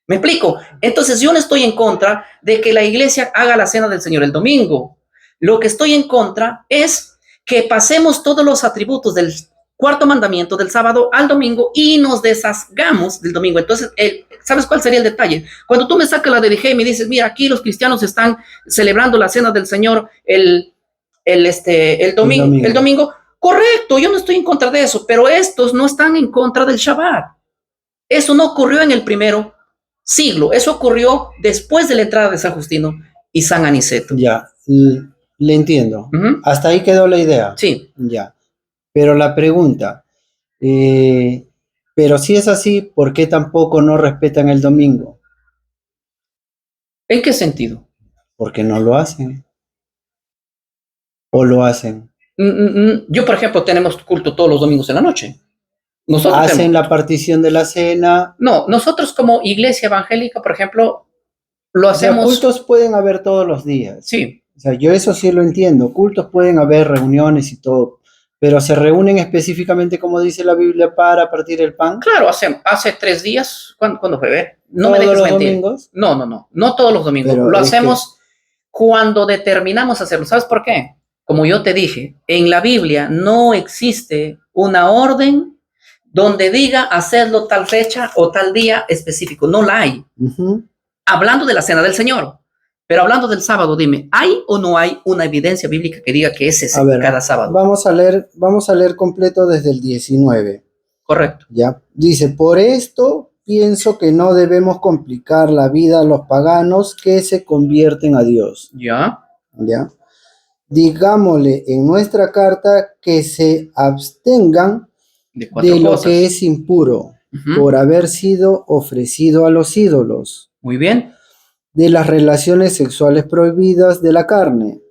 Speaker 1: ¿Me explico? Entonces yo no estoy en contra de que la iglesia haga la cena del Señor el domingo. Lo que estoy en contra es que pasemos todos los atributos del cuarto mandamiento del sábado al domingo y nos deshagamos del domingo. Entonces, ¿sabes cuál sería el detalle? Cuando tú me sacas la de DG y me dices, mira, aquí los cristianos están celebrando la cena del Señor el domingo. Correcto, yo no estoy en contra de eso, pero estos no están en contra del Shabbat. Eso no ocurrió en el primero siglo, eso ocurrió después de la entrada de San Justino y San Aniceto.
Speaker 2: Ya, le entiendo. Hasta ahí quedó la idea.
Speaker 1: Sí.
Speaker 2: Ya. Pero la pregunta, pero si es así, ¿por qué tampoco no respetan el domingo?
Speaker 1: ¿En qué sentido?
Speaker 2: Porque no lo hacen. ¿O lo hacen?
Speaker 1: Yo, por ejemplo, tenemos culto todos los domingos en la noche.
Speaker 2: Nosotros hacen la partición de la cena.
Speaker 1: No, nosotros como iglesia evangélica, por ejemplo, lo hacemos.
Speaker 2: O sea, cultos pueden haber todos los días.
Speaker 1: Sí.
Speaker 2: O sea, yo eso sí lo entiendo. Cultos pueden haber, reuniones y todo. Pero se reúnen específicamente, como dice la Biblia, para partir el pan.
Speaker 1: Claro, hace 3 días. ¿Cuándo fue?
Speaker 2: No me dejes mentir. ¿Domingos?
Speaker 1: No todos los domingos. Pero lo hacemos cuando determinamos hacerlo. ¿Sabes por qué? Como yo te dije, en la Biblia no existe una orden donde diga hacerlo tal fecha o tal día específico. No la hay. Hablando de la cena del Señor. Pero hablando del sábado, dime, ¿hay o no hay una evidencia bíblica que diga que es ese cada sábado?
Speaker 2: Vamos a leer completo desde el 19.
Speaker 1: Correcto.
Speaker 2: Ya. Dice, por esto pienso que no debemos complicar la vida a los paganos que se convierten a Dios.
Speaker 1: Ya.
Speaker 2: Ya. Digámosle en nuestra carta que se abstengan de lo que es impuro, por haber sido ofrecido a los ídolos.
Speaker 1: Muy bien.
Speaker 2: De las relaciones sexuales prohibidas de la carne,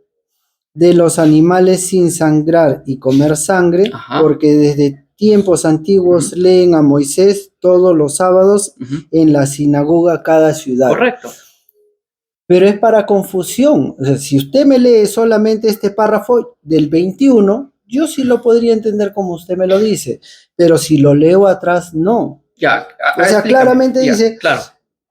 Speaker 2: de los animales sin sangrar y comer sangre, porque desde tiempos antiguos leen a Moisés todos los sábados en la sinagoga cada ciudad.
Speaker 1: Correcto.
Speaker 2: Pero es para confusión. O sea, si usted me lee solamente este párrafo del 21, yo sí lo podría entender como usted me lo dice, pero si lo leo atrás, no.
Speaker 1: Ya,
Speaker 2: o sea, claramente dice,
Speaker 1: claro,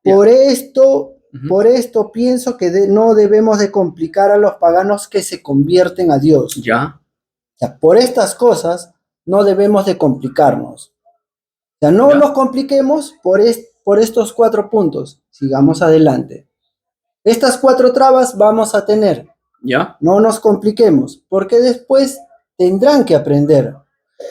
Speaker 2: por esto pienso que no debemos de complicar a los paganos que se convierten a Dios.
Speaker 1: Ya.
Speaker 2: O sea, por estas cosas no debemos de complicarnos. O sea, no nos compliquemos por estos 4 puntos. Sigamos adelante. Estas 4 trabas vamos a tener.
Speaker 1: Ya.
Speaker 2: No nos compliquemos, porque después tendrán que aprender.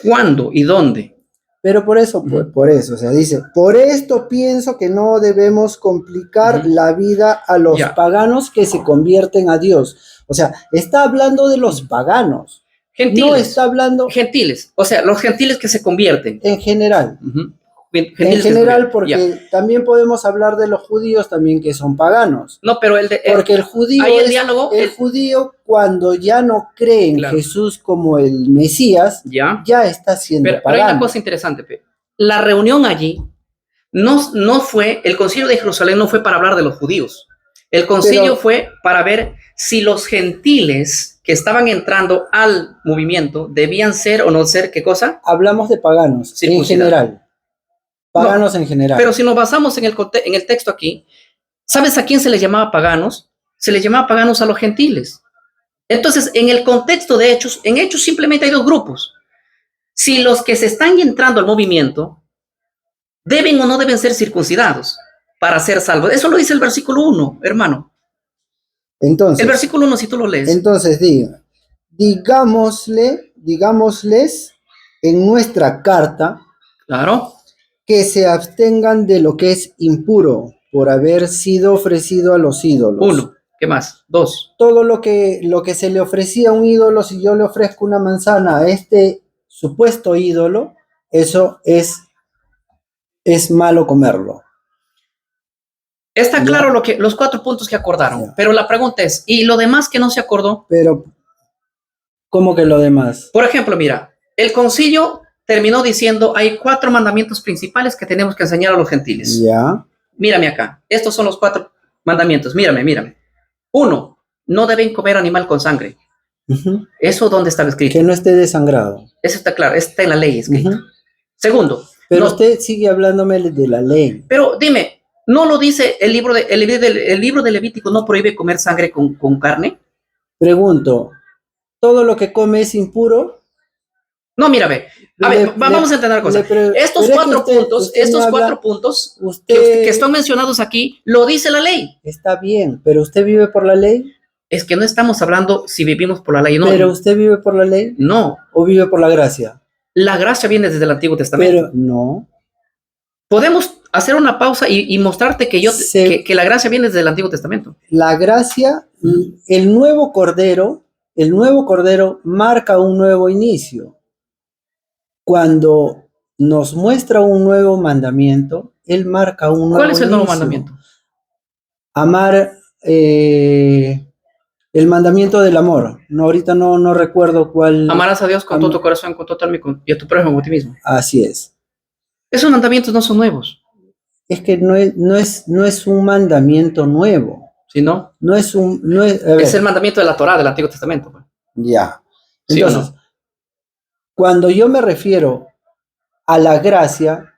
Speaker 1: ¿Cuándo y dónde?
Speaker 2: Pero por eso, o sea, dice, por esto pienso que no debemos complicar la vida a los paganos que se convierten a Dios. O sea, está hablando de los paganos.
Speaker 1: Gentiles.
Speaker 2: No está hablando...
Speaker 1: Gentiles, o sea, los gentiles que se convierten.
Speaker 2: En general. En general, porque también podemos hablar de los judíos también que son paganos.
Speaker 1: No, pero
Speaker 2: porque el judío el judío cuando ya no cree en Jesús como el Mesías, ya está siendo pagano.
Speaker 1: Pero hay una cosa interesante, Pe. La reunión allí no fue, el concilio de Jerusalén no fue para hablar de los judíos. El concilio fue para ver si los gentiles que estaban entrando al movimiento debían ser o no ser, ¿qué cosa?
Speaker 2: Hablamos de paganos, en general. Paganos en general.
Speaker 1: Pero si nos basamos en el texto aquí, ¿sabes a quién se les llamaba paganos? Se les llamaba paganos a los gentiles. Entonces, en el contexto de Hechos, en Hechos simplemente hay 2 grupos. Si los que se están entrando al movimiento deben o no deben ser circuncidados para ser salvos. Eso lo dice el versículo 1, hermano.
Speaker 2: Entonces,
Speaker 1: el versículo 1, si tú lo lees.
Speaker 2: Entonces, digámosles en nuestra carta,
Speaker 1: claro,
Speaker 2: que se abstengan de lo que es impuro por haber sido ofrecido a los ídolos.
Speaker 1: 1, ¿qué más? 2.
Speaker 2: Todo lo que se le ofrecía a un ídolo, si yo le ofrezco una manzana a este supuesto ídolo, eso es malo comerlo.
Speaker 1: Está claro los 4 puntos que acordaron, pero la pregunta es, ¿y lo demás que no se acordó?
Speaker 2: Pero, ¿cómo que lo demás?
Speaker 1: Por ejemplo, mira, el concilio terminó diciendo, hay 4 mandamientos principales que tenemos que enseñar a los gentiles.
Speaker 2: Ya.
Speaker 1: Mírame acá, estos son los 4 mandamientos, mírame. 1, no deben comer animal con sangre. ¿Eso dónde está escrito?
Speaker 2: Que no esté desangrado.
Speaker 1: Eso está claro, está en la ley escrito. Segundo,
Speaker 2: Pero
Speaker 1: No,
Speaker 2: usted sigue hablándome de la ley.
Speaker 1: pero dime, ¿no lo dice el libro el libro de Levítico no prohíbe comer sangre con carne?
Speaker 2: Pregunto, ¿todo lo que come es impuro?
Speaker 1: No, mira, ve. A ver, vamos a entender una cosa. Estos
Speaker 2: pero es que
Speaker 1: cuatro puntos,
Speaker 2: usted me
Speaker 1: estos
Speaker 2: habla,
Speaker 1: cuatro puntos que
Speaker 2: usted
Speaker 1: están mencionados aquí, lo dice la ley.
Speaker 2: está bien, pero usted vive por la ley,
Speaker 1: Es que no estamos hablando si vivimos por la ley o no.
Speaker 2: pero usted vive por la ley
Speaker 1: No,
Speaker 2: o vive por la gracia.
Speaker 1: la gracia viene desde el Antiguo Testamento.
Speaker 2: Pero no,
Speaker 1: Podemos hacer una pausa y mostrarte que, que la gracia viene desde el Antiguo Testamento.
Speaker 2: la gracia, el nuevo cordero marca un nuevo inicio. Cuando nos muestra un nuevo mandamiento, él marca un nuevo
Speaker 1: ¿Cuál es el nuevo
Speaker 2: inicio.
Speaker 1: mandamiento?
Speaker 2: Amar, el mandamiento del amor. No, ahorita no recuerdo cuál.
Speaker 1: Amarás a Dios con todo tu corazón, con todo tu alma y a tu prójimo como a ti mismo.
Speaker 2: Así es.
Speaker 1: Esos mandamientos no son nuevos.
Speaker 2: Es que no es un mandamiento nuevo.
Speaker 1: ¿Sí, no?
Speaker 2: No es un. No es, a ver,
Speaker 1: es el mandamiento de la Torá, del Antiguo Testamento. Pues.
Speaker 2: Ya.
Speaker 1: ¿Sí
Speaker 2: Entonces,
Speaker 1: o no?
Speaker 2: cuando yo me refiero a la gracia,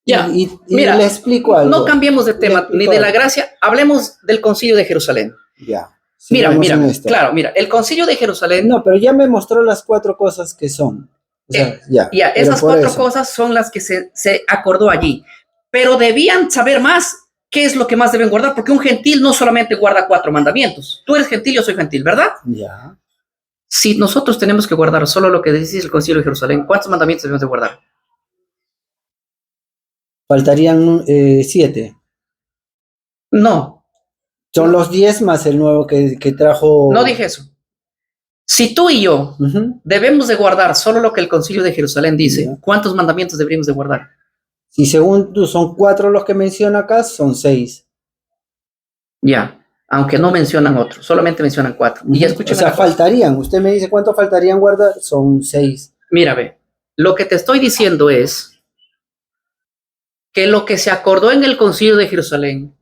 Speaker 1: Ya,
Speaker 2: y
Speaker 1: mira,
Speaker 2: le explico algo.
Speaker 1: No cambiemos de tema ni de la gracia, hablemos del Concilio de Jerusalén.
Speaker 2: Ya.
Speaker 1: Mira, claro, mira, el Concilio de Jerusalén.
Speaker 2: No, pero ya me mostró las 4 cosas que son. O sea, ya,
Speaker 1: esas 4 cosas son las que se acordó allí. Pero debían saber más qué es lo que más deben guardar, porque un gentil no solamente guarda 4 mandamientos. Tú eres gentil, yo soy gentil, ¿verdad?
Speaker 2: Ya.
Speaker 1: Si nosotros tenemos que guardar solo lo que dice el Concilio de Jerusalén, ¿cuántos mandamientos debemos de guardar?
Speaker 2: Faltarían 7.
Speaker 1: No.
Speaker 2: Son los 10 más el nuevo que trajo.
Speaker 1: No dije eso. Si tú y yo debemos de guardar solo lo que el Concilio de Jerusalén dice, ¿cuántos mandamientos deberíamos de guardar?
Speaker 2: Si según tú son 4 los que menciona acá, son 6.
Speaker 1: Ya, aunque no mencionan otros, solamente mencionan 4. Y ya escúchame.
Speaker 2: O sea, faltarían. Usted me dice cuántos faltarían guardar, son 6.
Speaker 1: Mira, ve, lo que te estoy diciendo es que lo que se acordó en el Concilio de Jerusalén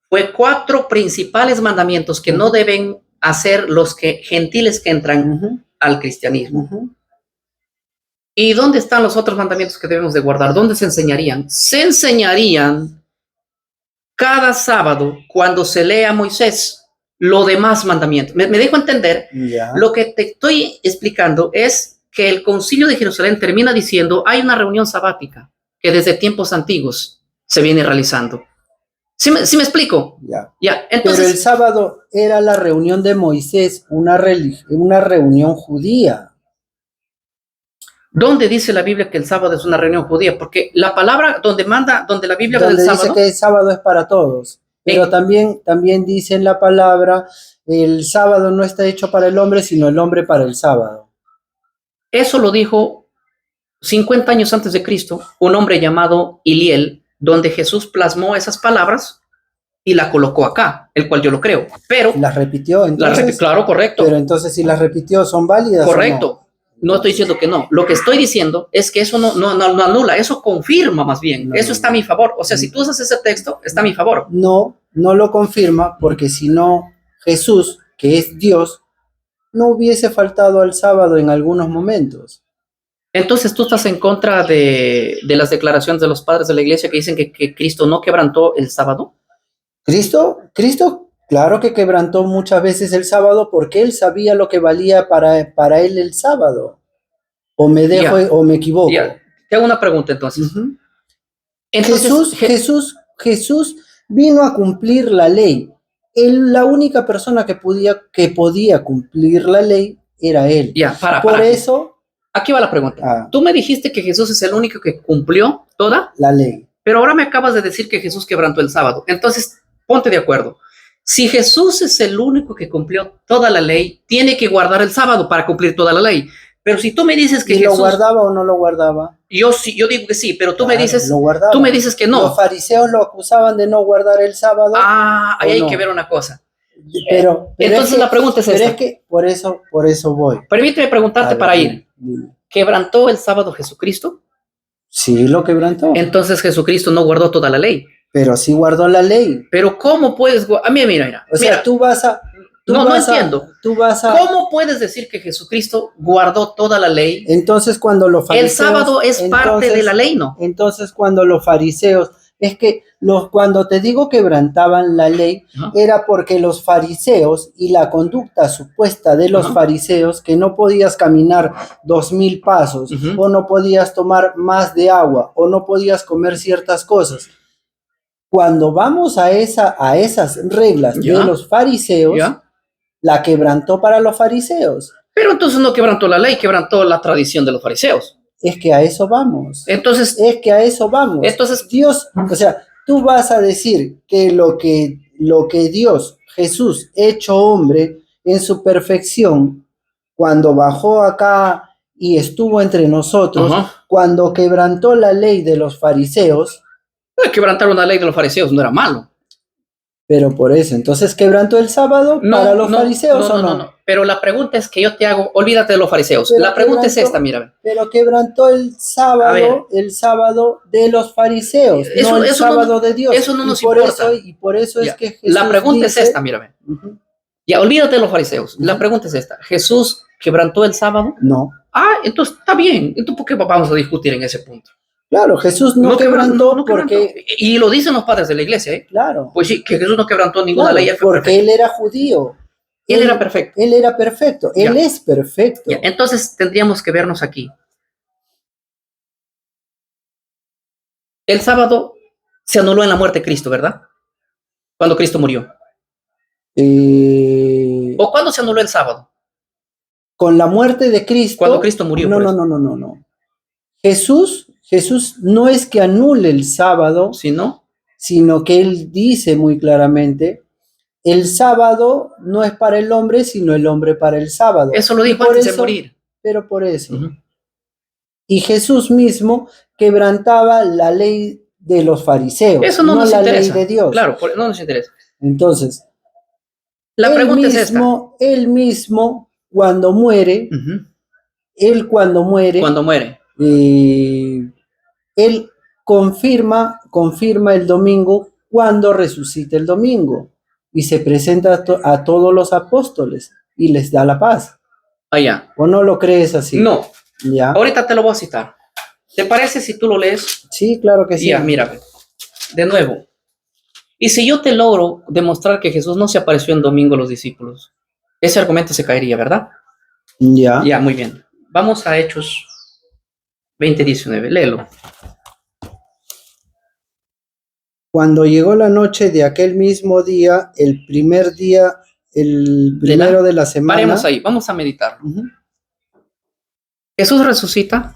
Speaker 1: fue 4 principales mandamientos que no deben hacer los gentiles que entran al cristianismo. ¿Y dónde están los otros mandamientos que debemos de guardar? ¿Dónde se enseñarían? Se enseñarían cada sábado cuando se lea a Moisés los demás mandamientos. ¿Me dejo entender?
Speaker 2: Ya.
Speaker 1: Lo que te estoy explicando es que el Concilio de Jerusalén termina diciendo hay una reunión sabática que desde tiempos antiguos se viene realizando. ¿Sí me explico?
Speaker 2: Ya.
Speaker 1: Entonces,
Speaker 2: pero el sábado era la reunión de Moisés, una reunión judía.
Speaker 1: ¿Dónde dice la Biblia que el sábado es una reunión judía? Porque la palabra donde la Biblia
Speaker 2: donde
Speaker 1: del
Speaker 2: dice
Speaker 1: sábado,
Speaker 2: que el sábado es para todos. Pero también dice en la palabra, el sábado no está hecho para el hombre, sino el hombre para el sábado.
Speaker 1: Eso lo dijo 50 años antes de Cristo, un hombre llamado Iliel, donde Jesús plasmó esas palabras y la colocó acá, el cual yo lo creo. Pero
Speaker 2: las repitió, entonces.
Speaker 1: Claro, correcto.
Speaker 2: Pero entonces, si las repitió, ¿son válidas?
Speaker 1: Correcto. No estoy diciendo que no. Lo que estoy diciendo es que eso no anula, eso confirma más bien. Eso está a mi favor. O sea, si tú usas ese texto, está a mi favor.
Speaker 2: No lo confirma, porque si no, Jesús, que es Dios, no hubiese faltado al sábado en algunos momentos.
Speaker 1: Entonces, ¿tú estás en contra de las declaraciones de los padres de la iglesia que dicen que Cristo no quebrantó el sábado?
Speaker 2: Cristo, claro que quebrantó muchas veces el sábado porque él sabía lo que valía para él el sábado. O me dejo o me equivoco.
Speaker 1: Te hago una pregunta entonces.
Speaker 2: Entonces Jesús vino a cumplir la ley. La única persona que podía cumplir la ley era él. Por eso.
Speaker 1: Aquí va la pregunta. Tú me dijiste que Jesús es el único que cumplió toda
Speaker 2: la ley.
Speaker 1: Pero ahora me acabas de decir que Jesús quebrantó el sábado. Entonces, ponte de acuerdo. Si Jesús es el único que cumplió toda la ley, tiene que guardar el sábado para cumplir toda la ley. Pero si tú me dices que
Speaker 2: ¿Y
Speaker 1: Jesús...
Speaker 2: lo guardaba o no lo guardaba?
Speaker 1: Yo digo que sí, pero tú me dices...
Speaker 2: Lo guardaba.
Speaker 1: Tú me dices que no.
Speaker 2: Los fariseos lo acusaban de no guardar el sábado.
Speaker 1: Ahí hay que ver una cosa.
Speaker 2: Pero
Speaker 1: entonces la pregunta es esta.
Speaker 2: Pero es que por eso voy.
Speaker 1: Permíteme preguntarte para ir. ¿Quebrantó el sábado Jesucristo?
Speaker 2: Sí, lo quebrantó.
Speaker 1: Entonces Jesucristo no guardó toda la ley.
Speaker 2: Pero sí guardó la ley.
Speaker 1: Pero ¿cómo puedes guardar? Mira.
Speaker 2: O sea, tú vas a...
Speaker 1: No entiendo.
Speaker 2: Tú vas a...
Speaker 1: ¿Cómo puedes decir que Jesucristo guardó toda la ley?
Speaker 2: Entonces, cuando los fariseos...
Speaker 1: El sábado es parte de la ley, ¿no?
Speaker 2: Entonces, cuando los fariseos... Es que cuando te digo quebrantaban la ley, era porque los fariseos y la conducta supuesta de los fariseos, que no podías caminar 2000 pasos, o no podías tomar más de agua, o no podías comer ciertas cosas. Cuando vamos a esas reglas de los fariseos, la quebrantó para los fariseos.
Speaker 1: Pero entonces no quebrantó la ley, quebrantó la tradición de los fariseos.
Speaker 2: Es que a eso vamos.
Speaker 1: Entonces,
Speaker 2: Entonces, Dios, o sea, tú vas a decir que lo que Dios, Jesús, hecho hombre en su perfección, cuando bajó acá y estuvo entre nosotros, cuando quebrantó la ley de los fariseos.
Speaker 1: Quebrantar una ley de los fariseos no era malo.
Speaker 2: Pero por eso, entonces quebrantó el sábado para los fariseos, ¿o no?
Speaker 1: Pero la pregunta es que yo te hago, olvídate de los fariseos. La pregunta es esta, mira.
Speaker 2: Pero quebrantó el sábado de los fariseos, no el sábado de Dios.
Speaker 1: Eso no nos importa.
Speaker 2: Y por eso es que Jesús
Speaker 1: la pregunta es esta, mira. Ya, olvídate de los fariseos. La pregunta es esta. ¿Jesús quebrantó el sábado?
Speaker 2: No.
Speaker 1: Ah, entonces está bien. Entonces, ¿por qué vamos a discutir en ese punto?
Speaker 2: Claro, Jesús no quebrantó porque...
Speaker 1: Y lo dicen los padres de la iglesia, ¿eh?
Speaker 2: Claro.
Speaker 1: Pues sí, que Jesús no quebrantó ninguna ley.
Speaker 2: Porque él era judío.
Speaker 1: Él era perfecto.
Speaker 2: Él era perfecto. Él es perfecto.
Speaker 1: Ya, entonces tendríamos que vernos aquí. El sábado se anuló en la muerte de Cristo, ¿verdad? Cuando Cristo murió. ¿O cuándo se anuló el sábado?
Speaker 2: Con la muerte de Cristo.
Speaker 1: Cuando Cristo murió.
Speaker 2: No. Jesús no es que anule el sábado, sino que él dice muy claramente, el sábado no es para el hombre, sino el hombre para el sábado.
Speaker 1: Eso lo dijo antes de morir.
Speaker 2: Pero por eso. Y Jesús mismo quebrantaba la ley de los fariseos.
Speaker 1: Eso no nos interesa.
Speaker 2: Ley de Dios.
Speaker 1: Claro, no nos interesa.
Speaker 2: Entonces,
Speaker 1: la pregunta es esta.
Speaker 2: Él mismo, cuando muere, él confirma el domingo cuando resucita el domingo y se presenta a todos los apóstoles y les da la paz.
Speaker 1: Ya.
Speaker 2: ¿O no lo crees así?
Speaker 1: No.
Speaker 2: Ya.
Speaker 1: Ahorita te lo voy a citar. ¿Te parece si tú lo lees?
Speaker 2: Sí, claro que sí.
Speaker 1: Ya, mira. De nuevo. Y si yo te logro demostrar que Jesús no se apareció en domingo a los discípulos, ese argumento se caería, ¿verdad?
Speaker 2: Ya.
Speaker 1: Ya, muy bien. Vamos a Hechos 20:19. Léelo.
Speaker 2: Cuando llegó la noche de aquel mismo día, el primero de la semana.
Speaker 1: Paremos ahí, vamos a meditar. Jesús resucita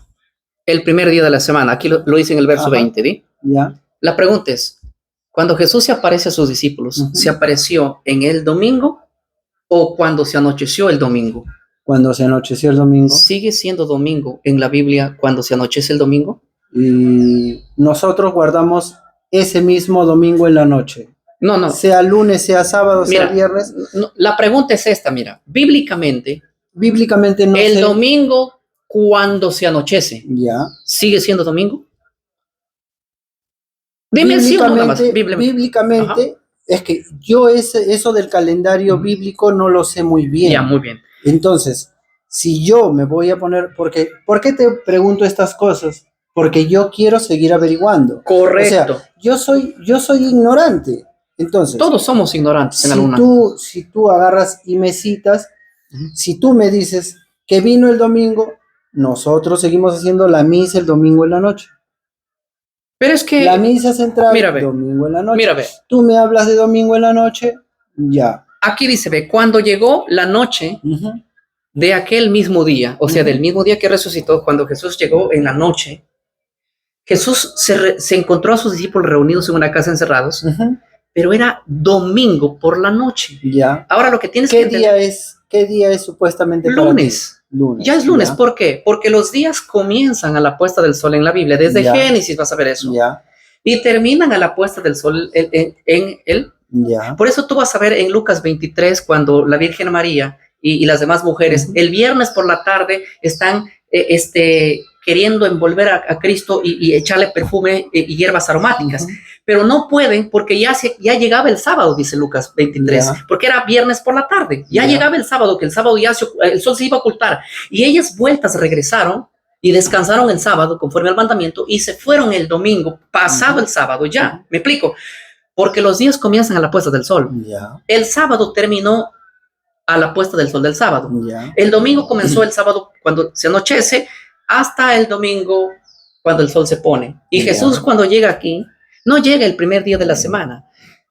Speaker 1: el primer día de la semana. Aquí lo dice en el verso 20, ¿sí?
Speaker 2: Ya.
Speaker 1: La pregunta es, cuando Jesús se aparece a sus discípulos, ¿se apareció en el domingo o cuando se anocheció el domingo?
Speaker 2: Cuando se anocheció el domingo.
Speaker 1: ¿Sigue siendo domingo en la Biblia cuando se anochece el domingo?
Speaker 2: Y nosotros guardamos ese mismo domingo en la noche.
Speaker 1: No.
Speaker 2: Sea lunes, sea sábado, sea viernes.
Speaker 1: No, la pregunta es esta, mira. Bíblicamente
Speaker 2: no
Speaker 1: el domingo cuando se anochece, ¿sigue siendo domingo? Dime sí o no, nada más.
Speaker 2: Bíblicamente, es que yo eso del calendario bíblico no lo sé muy bien.
Speaker 1: Ya, muy bien.
Speaker 2: Entonces, si yo me voy a poner, ¿por qué te pregunto estas cosas? Porque yo quiero seguir averiguando.
Speaker 1: Correcto.
Speaker 2: O sea, yo soy ignorante. Entonces,
Speaker 1: todos somos ignorantes en alguna.
Speaker 2: Si tú agarras y me citas, si tú me dices que vino el domingo, nosotros seguimos haciendo la misa el domingo en la noche.
Speaker 1: Pero es que
Speaker 2: la misa central, domingo en la noche.
Speaker 1: Mira, ve.
Speaker 2: Tú me hablas de domingo en la noche, ya.
Speaker 1: Aquí dice, ve, cuando llegó la noche de aquel mismo día, o sea, del mismo día que resucitó, cuando Jesús llegó en la noche, Jesús se encontró a sus discípulos reunidos en una casa encerrados, pero era domingo por la noche.
Speaker 2: Ya.
Speaker 1: Ahora lo que tienes que entender...
Speaker 2: ¿Qué día es supuestamente
Speaker 1: lunes?
Speaker 2: Lunes.
Speaker 1: Ya es lunes. Ya. ¿Por qué? Porque los días comienzan a la puesta del sol en la Biblia. Desde Génesis vas a ver eso.
Speaker 2: Ya.
Speaker 1: Y terminan a la puesta del sol en el...
Speaker 2: Ya.
Speaker 1: Por eso tú vas a ver en Lucas 23, cuando la Virgen María y las demás mujeres, el viernes por la tarde están queriendo envolver a Cristo y echarle perfume y hierbas aromáticas, pero no pueden porque ya llegaba el sábado, dice Lucas 23, porque era viernes por la tarde, ya llegaba el sábado, que el sábado ya el sol se iba a ocultar, y ellas vueltas regresaron y descansaron el sábado conforme al mandamiento y se fueron el domingo, pasado el sábado ya, me explico, porque los días comienzan a la puesta del sol. El sábado terminó a la puesta del sol del sábado. El domingo comenzó el sábado cuando se anochece hasta el domingo cuando el sol se pone. Y Jesús cuando llega aquí, no llega el primer día de la semana.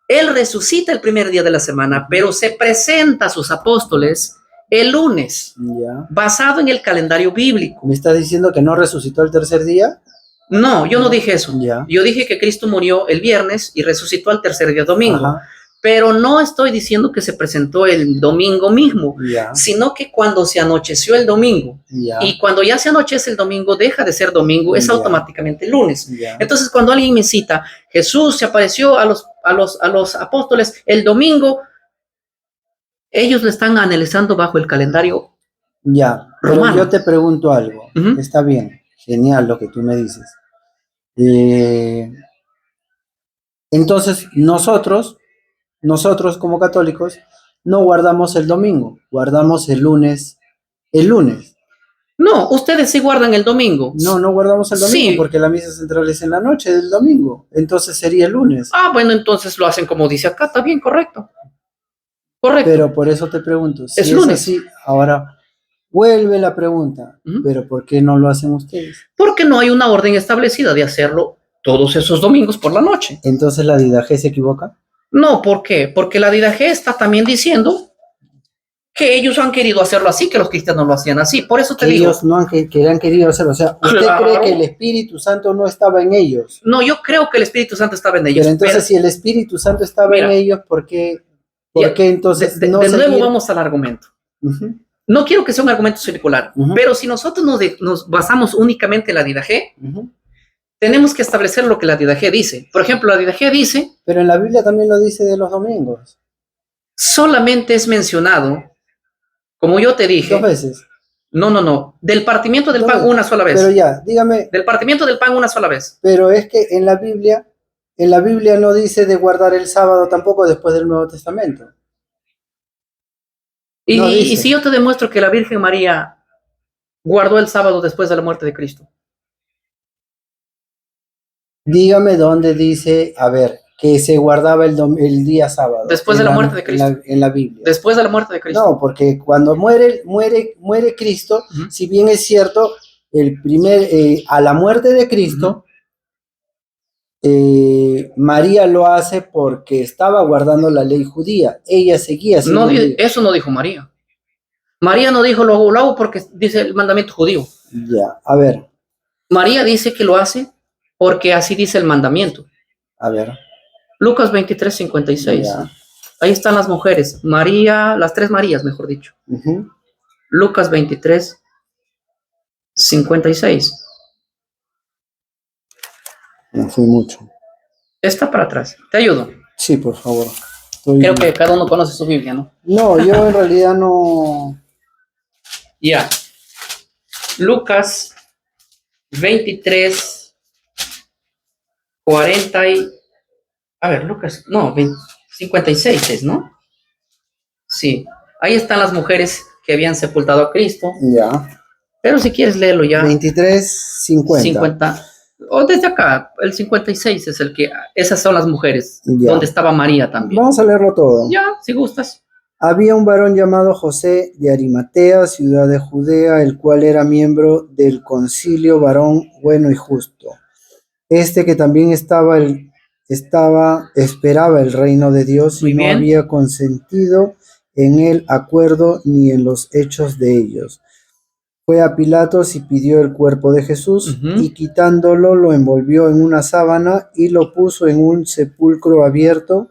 Speaker 1: Él resucita el primer día de la semana, pero se presenta a sus apóstoles el lunes, basado en el calendario bíblico.
Speaker 2: ¿Me estás diciendo que no resucitó el tercer día?
Speaker 1: No, yo no dije eso. Yo dije que Cristo murió el viernes y resucitó al tercer día domingo. Pero no estoy diciendo que se presentó el domingo mismo, sino que cuando se anocheció el domingo, y cuando ya se anochece el domingo, deja de ser domingo, es automáticamente el lunes. Entonces, cuando alguien me cita, Jesús se apareció a los apóstoles el domingo, ellos lo están analizando bajo el calendario romano.
Speaker 2: Yo te pregunto algo. Está bien, genial lo que tú me dices. Entonces, nosotros como católicos no guardamos el domingo, guardamos el lunes.
Speaker 1: No, ustedes sí guardan el domingo.
Speaker 2: No guardamos el domingo porque la misa central es en la noche del domingo, entonces sería el lunes.
Speaker 1: Ah, bueno, entonces lo hacen como dice acá, está bien, correcto.
Speaker 2: Pero por eso te pregunto, si
Speaker 1: es lunes.
Speaker 2: Así, ahora vuelve la pregunta, ¿pero por qué no lo hacen ustedes?
Speaker 1: Porque no hay una orden establecida de hacerlo todos esos domingos por la noche.
Speaker 2: ¿Entonces la Didache se equivoca?
Speaker 1: No, ¿por qué? Porque la Didache está también diciendo que ellos han querido hacerlo así, que los cristianos lo hacían así. Por eso te digo.
Speaker 2: Ellos no han querido hacerlo. O sea, ¿usted cree que el Espíritu Santo no estaba en ellos?
Speaker 1: No, yo creo que el Espíritu Santo estaba en ellos.
Speaker 2: Pero entonces, si el Espíritu Santo estaba en ellos, ¿por qué entonces
Speaker 1: no de nuevo vamos al argumento. No quiero que sea un argumento circular, pero si nosotros nos basamos únicamente en la Didache, tenemos que establecer lo que la Didache dice. Por ejemplo, la Didache dice...
Speaker 2: Pero en la Biblia también lo dice de los domingos.
Speaker 1: Solamente es mencionado, como yo te dije...
Speaker 2: 2 veces.
Speaker 1: No. Del partimiento del pan una sola vez.
Speaker 2: Pero ya, dígame...
Speaker 1: Del partimiento del pan una sola vez.
Speaker 2: Pero es que en la Biblia no dice de guardar el sábado tampoco después del Nuevo Testamento.
Speaker 1: Y si yo te demuestro que la Virgen María guardó el sábado después de la muerte de Cristo.
Speaker 2: Dígame dónde dice, a ver, que se guardaba el día sábado.
Speaker 1: Después de la muerte de Cristo.
Speaker 2: En la Biblia.
Speaker 1: Después de la muerte de Cristo.
Speaker 2: No, porque cuando muere Cristo, si bien es cierto, a la muerte de Cristo, María lo hace porque estaba guardando la ley judía. Ella seguía siendo
Speaker 1: eso no dijo María. María no dijo lo hago porque dice el mandamiento judío.
Speaker 2: Ya, a ver.
Speaker 1: María dice que lo hace porque así dice el mandamiento.
Speaker 2: A ver.
Speaker 1: Lucas 23, 56. Ya. Ahí están las mujeres. María, las 3 Marías, mejor dicho. Lucas 23, 56.
Speaker 2: No fui mucho.
Speaker 1: Está para atrás. ¿Te ayudo?
Speaker 2: Sí, por favor.
Speaker 1: Creo que cada uno conoce su Biblia, ¿no?
Speaker 2: No, yo en realidad no.
Speaker 1: Ya. Lucas 23, 40 y... A ver, Lucas, no, 56 es, ¿no? Sí. Ahí están las mujeres que habían sepultado a Cristo.
Speaker 2: Ya.
Speaker 1: Pero si quieres leerlo ya.
Speaker 2: 23, 50.
Speaker 1: 50. O desde acá, el 56 es el que... Esas son las mujeres, donde estaba María también.
Speaker 2: Vamos a leerlo todo.
Speaker 1: Ya, si gustas.
Speaker 2: Había un varón llamado José de Arimatea, ciudad de Judea, el cual era miembro del concilio, varón bueno y justo. Que también esperaba el reino de Dios y no había consentido en el acuerdo ni en los hechos de ellos. Fue a Pilatos y pidió el cuerpo de Jesús y quitándolo lo envolvió en una sábana y lo puso en un sepulcro abierto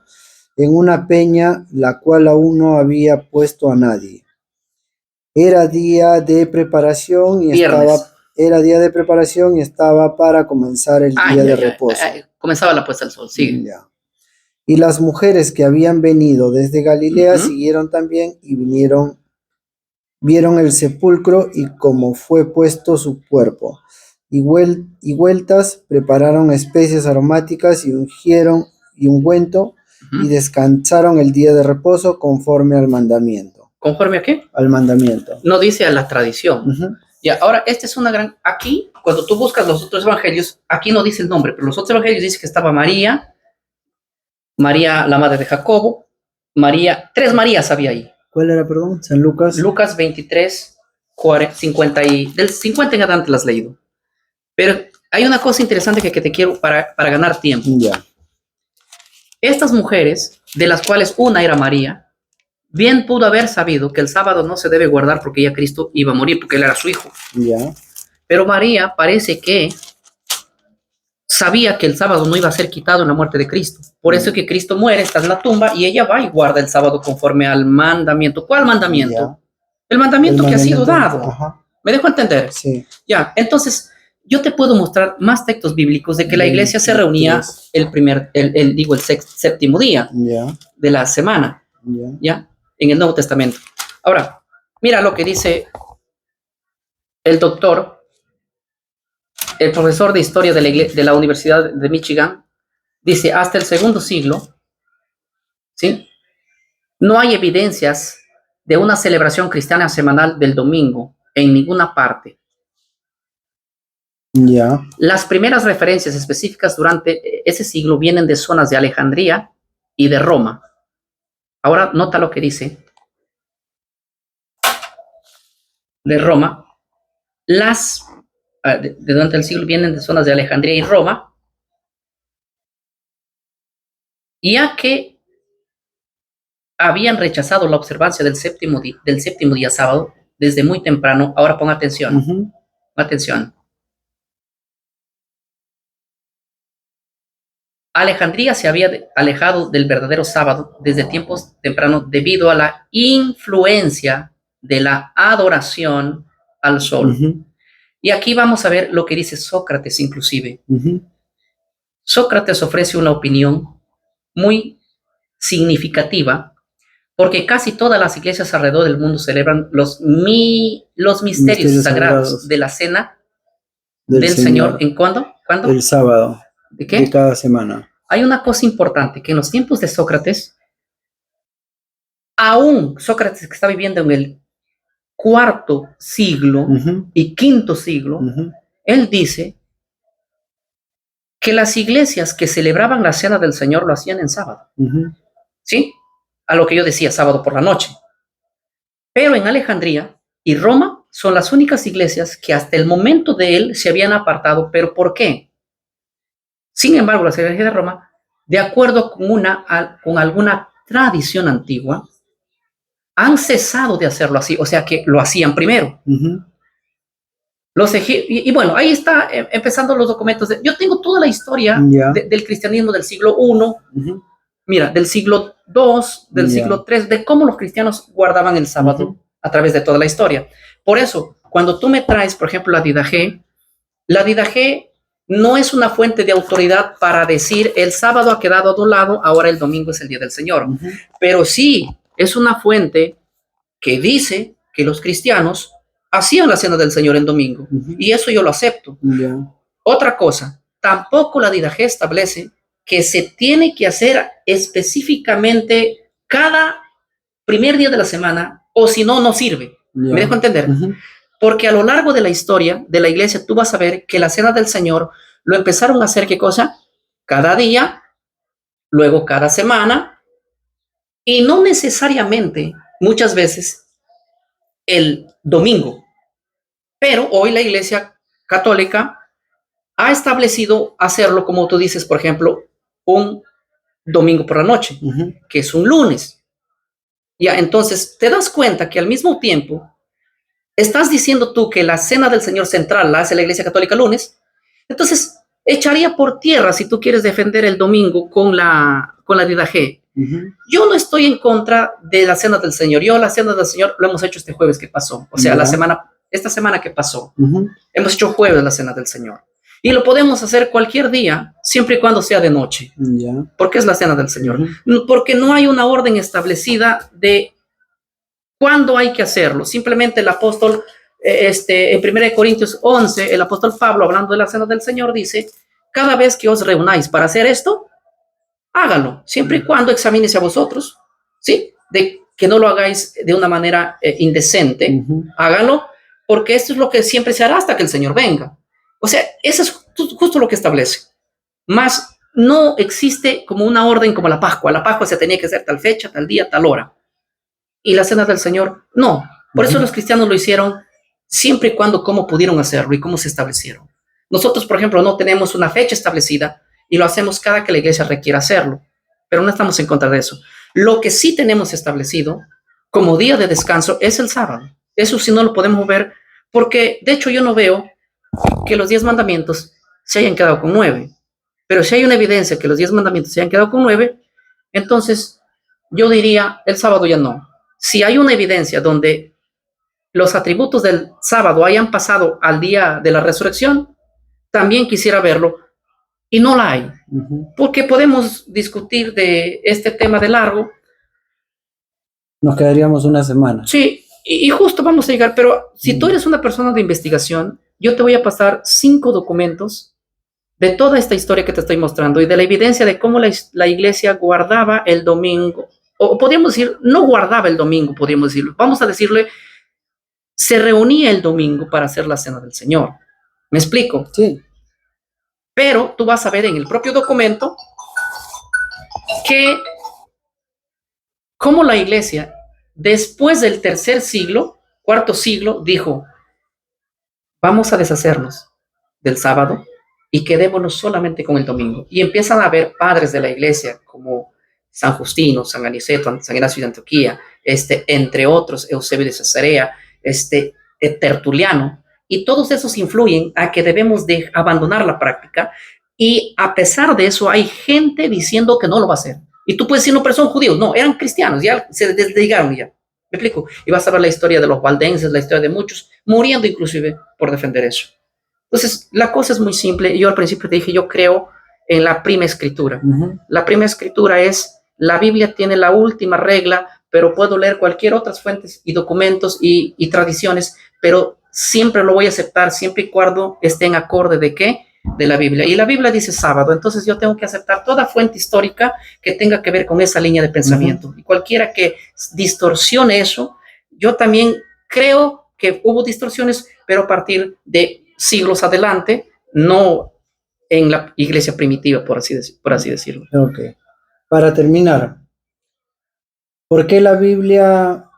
Speaker 2: en una peña, la cual aún no había puesto a nadie. Era día de preparación y estaba para comenzar el día de reposo.
Speaker 1: Comenzaba la puesta del sol, sí.
Speaker 2: Y las mujeres que habían venido desde Galilea siguieron también y vieron el sepulcro y cómo fue puesto su cuerpo. y vueltas, prepararon especias aromáticas y ungieron y ungüento y
Speaker 1: Ujú.
Speaker 2: descansaron el día de reposo conforme al mandamiento.
Speaker 1: ¿Conforme a qué?
Speaker 2: Al mandamiento.
Speaker 1: No dice a la tradición.
Speaker 2: Ujú.
Speaker 1: Ya, ahora, esta es una gran... Aquí, cuando tú buscas los otros evangelios, aquí no dice el nombre, pero los otros evangelios dicen que estaba María, la madre de Jacobo, María, 3 Marías había ahí.
Speaker 2: ¿Cuál era, perdón? San Lucas.
Speaker 1: Lucas 23, 50 del 50 en adelante las has leído. Pero hay una cosa interesante que te quiero para ganar tiempo.
Speaker 2: Ya.
Speaker 1: Estas mujeres, de las cuales una era María, bien pudo haber sabido que el sábado no se debe guardar porque ya Cristo iba a morir, porque él era su hijo.
Speaker 2: Ya.
Speaker 1: Pero María parece que sabía que el sábado no iba a ser quitado en la muerte de Cristo. Por eso que Cristo muere, está en la tumba y ella va y guarda el sábado conforme al mandamiento. ¿Cuál mandamiento?
Speaker 2: Ya.
Speaker 1: El mandamiento
Speaker 2: El
Speaker 1: que ha sido
Speaker 2: mandamiento.
Speaker 1: dado.
Speaker 2: Ajá.
Speaker 1: ¿Me dejo entender?
Speaker 2: Sí.
Speaker 1: Ya, entonces yo te puedo mostrar más textos bíblicos de que la iglesia se reunía el séptimo día
Speaker 2: Ya.
Speaker 1: de la semana,
Speaker 2: Ya.
Speaker 1: ¿ya? En el Nuevo Testamento. Ahora, mira lo que dice el el profesor de historia de la Universidad de Michigan. Dice, hasta el segundo siglo, ¿sí? No hay evidencias de una celebración cristiana semanal del domingo en ninguna parte.
Speaker 2: Ya.
Speaker 1: Las primeras referencias específicas durante ese siglo vienen de zonas de Alejandría y de Roma. Ahora nota lo que dice. De Roma, durante el siglo vienen de zonas de Alejandría y Roma, ya que habían rechazado la observancia del séptimo día sábado desde muy temprano. Ahora pon atención.
Speaker 2: Ujú.
Speaker 1: Atención. Alejandría se había alejado del verdadero sábado desde tiempos tempranos debido a la influencia de la adoración al sol.
Speaker 2: Ujú.
Speaker 1: Y aquí vamos a ver lo que dice Sócrates inclusive.
Speaker 2: Ujú.
Speaker 1: Sócrates ofrece una opinión muy significativa porque casi todas las iglesias alrededor del mundo celebran los misterios sagrados de la cena del Señor. ¿En cuándo? ¿Cuándo?
Speaker 2: El sábado.
Speaker 1: ¿De qué?
Speaker 2: De cada semana.
Speaker 1: Hay una cosa importante, que en los tiempos de Sócrates, aún Sócrates que está viviendo en el cuarto siglo
Speaker 2: Ujú.
Speaker 1: y quinto siglo,
Speaker 2: Ujú.
Speaker 1: él dice que las iglesias que celebraban la cena del Señor lo hacían en sábado.
Speaker 2: Ujú.
Speaker 1: ¿Sí? A lo que yo decía, sábado por la noche. Pero en Alejandría y Roma son las únicas iglesias que hasta el momento de él se habían apartado. ¿Pero por qué? Sin embargo, las iglesias de Roma, de acuerdo con alguna tradición antigua, han cesado de hacerlo así, o sea que lo hacían primero.
Speaker 2: Ujú.
Speaker 1: Y bueno, ahí está empezando los documentos. Yo tengo toda la historia
Speaker 2: Ya.
Speaker 1: del cristianismo del siglo I,
Speaker 2: Ujú.
Speaker 1: mira, del siglo II, del
Speaker 2: Ya.
Speaker 1: siglo III, de cómo los cristianos guardaban el sábado a través de toda la historia. Por eso, cuando tú me traes, por ejemplo, la Didache no es una fuente de autoridad para decir el sábado ha quedado a un lado, ahora el domingo es el día del Señor.
Speaker 2: Ujú.
Speaker 1: Pero sí es una fuente que dice que los cristianos hacían la cena del Señor en domingo.
Speaker 2: Ujú.
Speaker 1: Y eso yo lo acepto.
Speaker 2: Ya.
Speaker 1: Otra cosa, tampoco la Didache establece que se tiene que hacer específicamente cada primer día de la semana, o si no, no sirve.
Speaker 2: Ya.
Speaker 1: ¿Me dejo entender?
Speaker 2: Ujú.
Speaker 1: Porque a lo largo de la historia de la iglesia, tú vas a ver que la cena del Señor lo empezaron a hacer, ¿qué cosa? Cada día, luego cada semana, y no necesariamente, muchas veces, el domingo. Pero hoy la iglesia católica ha establecido hacerlo, como tú dices, por ejemplo, un domingo por la noche,
Speaker 2: Ujú.
Speaker 1: que es un lunes. Ya, entonces te das cuenta que al mismo tiempo estás diciendo tú que la cena del Señor central la hace la iglesia católica lunes, entonces echaría por tierra si tú quieres defender el domingo con la Didache.
Speaker 2: Ujú.
Speaker 1: Yo no estoy en contra de la cena del Señor. Yo la cena del Señor lo hemos hecho este jueves que pasó, o sea,
Speaker 2: Ya.
Speaker 1: esta semana que pasó.
Speaker 2: Ujú.
Speaker 1: Hemos hecho jueves la cena del Señor. Y lo podemos hacer cualquier día, siempre y cuando sea de noche.
Speaker 2: Ya.
Speaker 1: Porque es la cena del Señor.
Speaker 2: Ujú.
Speaker 1: Porque no hay una orden establecida de cuándo hay que hacerlo. Simplemente el apóstol En 1 Corintios 11, el apóstol Pablo, hablando de la cena del Señor, dice, cada vez que os reunáis para hacer esto, háganlo, siempre y cuando examines a vosotros, ¿sí? De que no lo hagáis de una manera indecente, háganlo, porque esto es lo que siempre se hará hasta que el Señor venga. O sea, eso es justo lo que establece. Más no existe como una orden como la Pascua. La Pascua se tenía que hacer tal fecha, tal día, tal hora. Y la cena del Señor, no. Por eso los cristianos lo hicieron siempre y cuando cómo pudieron hacerlo y cómo se establecieron. Nosotros, por ejemplo, no tenemos una fecha establecida y lo hacemos cada que la iglesia requiera hacerlo, pero no estamos en contra de eso. Lo que sí tenemos establecido como día de descanso es el sábado. Eso sí no lo podemos ver, porque de hecho yo no veo que los 10 mandamientos se hayan quedado con 9. Pero si hay una evidencia que los 10 mandamientos se hayan quedado con 9, entonces yo diría el sábado ya no. Si hay una evidencia donde los atributos del sábado hayan pasado al día de la resurrección, también quisiera verlo, y no la hay. Porque podemos discutir de este tema de largo.
Speaker 2: Nos quedaríamos una semana.
Speaker 1: Sí, y justo vamos a llegar, pero si tú eres una persona de investigación, yo te voy a pasar 5 documentos de toda esta historia que te estoy mostrando y de la evidencia de cómo la iglesia guardaba el domingo, o podríamos decir, no guardaba el domingo, podríamos decirlo, vamos a decirle, se reunía el domingo para hacer la cena del Señor. ¿Me explico?
Speaker 2: Sí.
Speaker 1: Pero tú vas a ver en el propio documento que cómo la iglesia, después del tercer siglo, cuarto siglo, dijo, vamos a deshacernos del sábado y quedémonos solamente con el domingo. Y empiezan a haber padres de la iglesia como San Justino, San Aniceto, San Ignacio de Antioquía, entre otros, Eusebio de Cesarea, Tertuliano, y todos esos influyen a que debemos de abandonar la práctica, y a pesar de eso hay gente diciendo que no lo va a hacer. Y tú puedes decir, no, pero son judíos. No, eran cristianos, ya se desligaron ya. ¿Me explico? Y vas a ver la historia de los valdenses, la historia de muchos, muriendo inclusive por defender eso. Entonces, la cosa es muy simple. Yo al principio te dije, yo creo en la prima escritura. La prima escritura es, la Biblia tiene la última regla, pero puedo leer cualquier otras fuentes y documentos y tradiciones, pero siempre lo voy a aceptar, siempre y cuando esté en acorde de qué, de la Biblia. Y la Biblia dice sábado, entonces yo tengo que aceptar toda fuente histórica que tenga que ver con esa línea de pensamiento. Y cualquiera que distorsione eso, yo también creo que hubo distorsiones, pero a partir de siglos adelante, no en la iglesia primitiva, por así decirlo.
Speaker 2: Ok. Para terminar, ¿por qué la Biblia?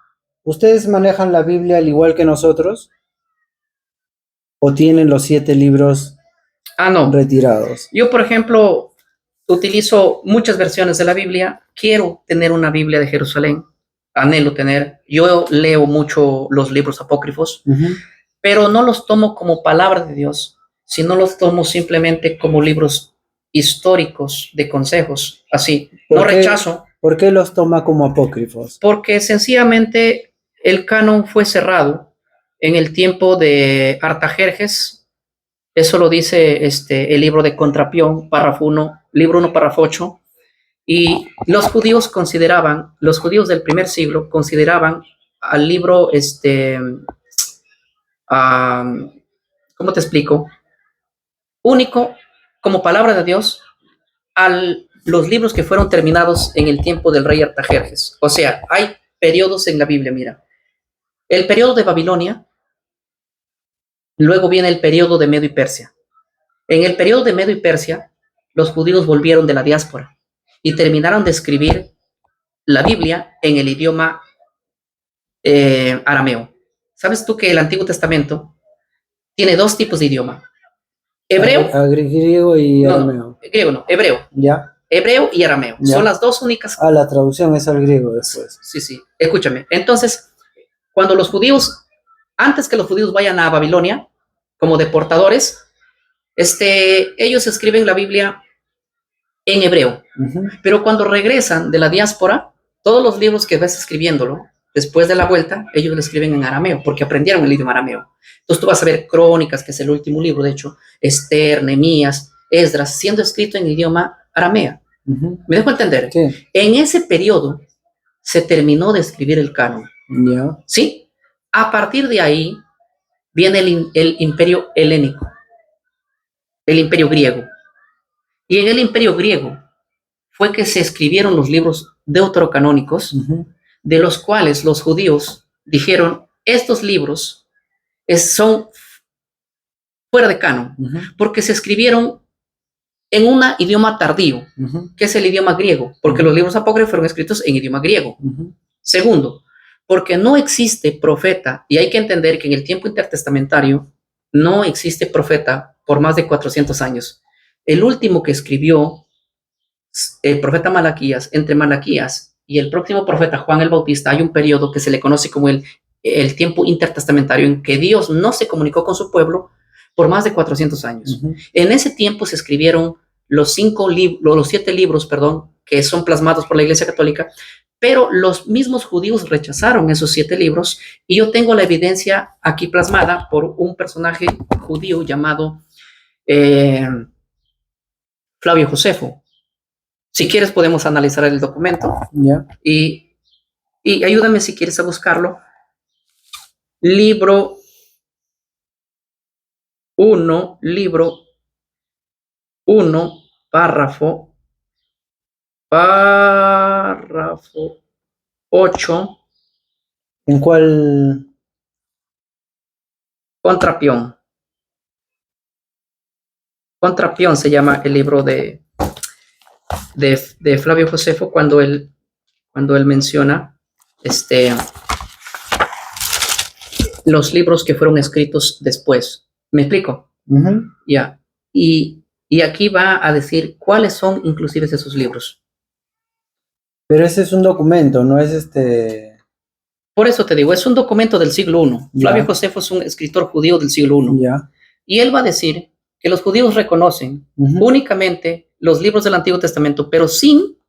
Speaker 2: ¿Ustedes manejan la Biblia al igual que nosotros? ¿O tienen los 7 libros retirados?
Speaker 1: Yo, por ejemplo, utilizo muchas versiones de la Biblia. Quiero tener una Biblia de Jerusalén. Anhelo tener. Yo leo mucho los libros apócrifos, pero no los tomo como palabra de Dios, sino los tomo simplemente como libros históricos de consejos. Así, no rechazo.
Speaker 2: ¿Por qué los toma como apócrifos?
Speaker 1: Porque sencillamente el canon fue cerrado en el tiempo de Artajerjes. Eso lo dice el libro de Contrapión, párrafo 1, libro 1, párrafo 8. Y los judíos del primer siglo consideraban al libro, ¿cómo te explico? Único como palabra de Dios los libros que fueron terminados en el tiempo del rey Artajerjes. O sea, hay periodos en la Biblia, mira. El periodo de Babilonia, luego viene el periodo de Medo y Persia. En el periodo de Medo y Persia, los judíos volvieron de la diáspora y terminaron de escribir la Biblia en el idioma arameo. ¿Sabes tú que el Antiguo Testamento tiene 2 tipos de idioma? Hebreo.
Speaker 2: Griego y arameo.
Speaker 1: Griego no, hebreo.
Speaker 2: Ya.
Speaker 1: Hebreo y arameo. Ya. Son las 2 únicas.
Speaker 2: La traducción es al griego después.
Speaker 1: Sí. Escúchame. Entonces, cuando los judíos, antes que los judíos vayan a Babilonia, como deportadores, ellos escriben la Biblia en hebreo. Pero cuando regresan de la diáspora, todos los libros que ves escribiéndolo, después de la vuelta, ellos lo escriben en arameo, porque aprendieron el idioma arameo. Entonces tú vas a ver Crónicas, que es el último libro, de hecho, Esther, Nehemías, Esdras, siendo escrito en idioma arameo. ¿Me dejo entender?
Speaker 2: Sí.
Speaker 1: En ese periodo se terminó de escribir el canon.
Speaker 2: Yeah.
Speaker 1: ¿Sí? A partir de ahí, viene el imperio helénico, el imperio griego. Y en el imperio griego fue que se escribieron los libros deuterocanónicos, de los cuales los judíos dijeron, estos libros son fuera de canon, porque se escribieron en un idioma tardío, que es el idioma griego, porque los libros apócrifos fueron escritos en idioma griego. Segundo, porque no existe profeta, y hay que entender que en el tiempo intertestamentario no existe profeta por más de 400 años. El último que escribió el profeta Malaquías, entre Malaquías y el próximo profeta Juan el Bautista, hay un periodo que se le conoce como el tiempo intertestamentario, en que Dios no se comunicó con su pueblo por más de 400 años. En ese tiempo se escribieron los 7 libros, que son plasmados por la Iglesia Católica, pero los mismos judíos rechazaron esos 7 libros, y yo tengo la evidencia aquí plasmada por un personaje judío llamado Flavio Josefo. Si quieres podemos analizar el documento, y ayúdame si quieres a buscarlo. Libro 1, párrafo 8.
Speaker 2: ¿En cuál?
Speaker 1: Contrapión se llama el libro de Flavio Josefo, cuando él menciona los libros que fueron escritos después. ¿Me explico? Ya. Y aquí va a decir cuáles son inclusive esos libros.
Speaker 2: Pero ese es un documento, no es
Speaker 1: Por eso te digo, es un documento del siglo I. Flavio Josefo es un escritor judío del siglo I. Y él va a decir que los judíos reconocen únicamente los libros del Antiguo Testamento, pero sin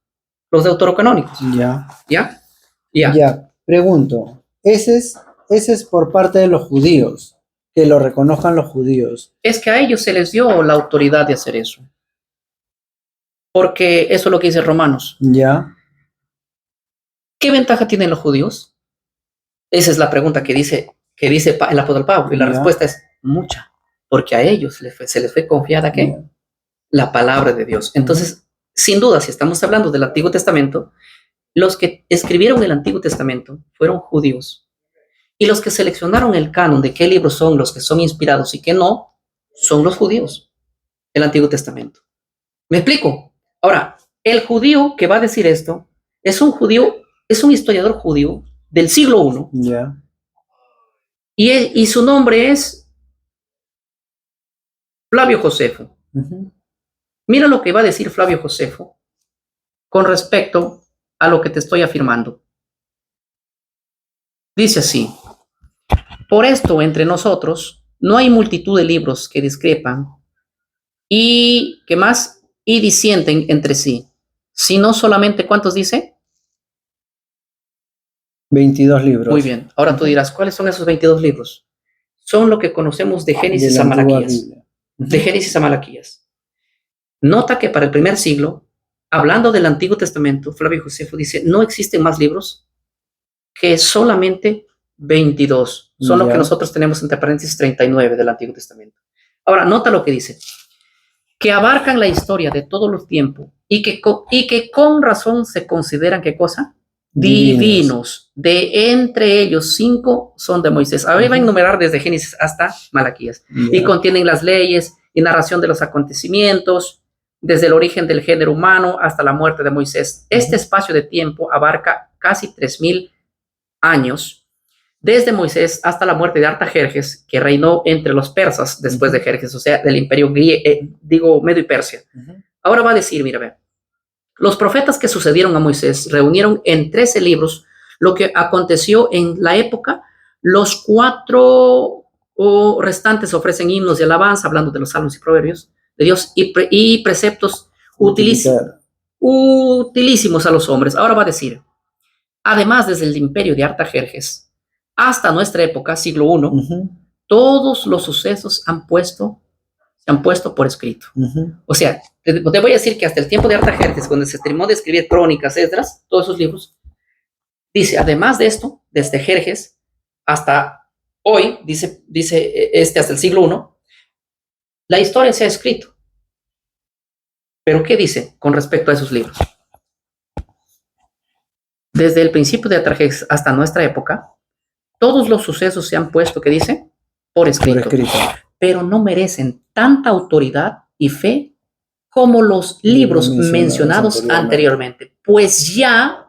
Speaker 1: los deuterocanónicos. ¿Ya?
Speaker 2: Pregunto, ese es por parte de los judíos, que lo reconozcan los judíos.
Speaker 1: Es que a ellos se les dio la autoridad de hacer eso. Porque eso es lo que dice Romanos. ¿Qué ventaja tienen los judíos? Esa es la pregunta que dice el apóstol Pablo, y la respuesta es mucha, porque a ellos se les fue confiada ¿qué? La palabra de Dios. Entonces, sin duda, si estamos hablando del Antiguo Testamento, los que escribieron el Antiguo Testamento fueron judíos, y los que seleccionaron el canon de qué libros son los que son inspirados y qué no, son los judíos, el Antiguo Testamento. ¿Me explico? Ahora, el judío que va a decir esto es un historiador judío del siglo I, y su nombre es Flavio Josefo. Mira lo que va a decir Flavio Josefo con respecto a lo que te estoy afirmando. Dice así: por esto entre nosotros no hay multitud de libros que discrepan y ¿qué más? Y disienten entre sí, sino solamente, ¿cuántos dice?
Speaker 2: 22 libros.
Speaker 1: Muy bien. Ahora tú dirás, ¿cuáles son esos 22 libros? Son lo que conocemos de Génesis a Malaquías. De Génesis a Malaquías. Nota que para el primer siglo, hablando del Antiguo Testamento, Flavio Josefo dice, no existen más libros que solamente 22. Son lo que nosotros tenemos entre paréntesis 39 del Antiguo Testamento. Ahora, nota lo que dice. Que abarcan la historia de todos los tiempos y que con razón se consideran, ¿qué cosa? Divinos. De entre ellos 5 son de Moisés. Ahora va a enumerar desde Génesis hasta Malaquías. Y contienen las leyes y narración de los acontecimientos, desde el origen del género humano hasta la muerte de Moisés. Este espacio de tiempo abarca casi 3000 años, desde Moisés hasta la muerte de Artajerjes, que reinó entre los persas después de Jerjes, o sea, del imperio Medio y Persia. Ahora va a decir, mira, ve. Los profetas que sucedieron a Moisés reunieron en 13 libros lo que aconteció en la época. Los 4 restantes ofrecen himnos de alabanza, hablando de los salmos y proverbios de Dios, y preceptos utilísimos a los hombres. Ahora va a decir, además, desde el imperio de Artajerjes hasta nuestra época, siglo I, todos los sucesos se han puesto por escrito. O sea, te voy a decir que hasta el tiempo de Artajerjes, cuando se terminó de escribir crónicas, Esdras, todos esos libros, dice, además de esto, desde Jerjes hasta Hoy, dice hasta el siglo I, la historia se ha escrito. Pero ¿qué dice con respecto a esos libros? Desde el principio de Atrajes hasta nuestra época, todos los sucesos se han puesto, ¿qué dice? Por escrito.
Speaker 2: Por escrito.
Speaker 1: Pero no merecen tanta autoridad y fe como los libros mencionados anteriormente. Pues ya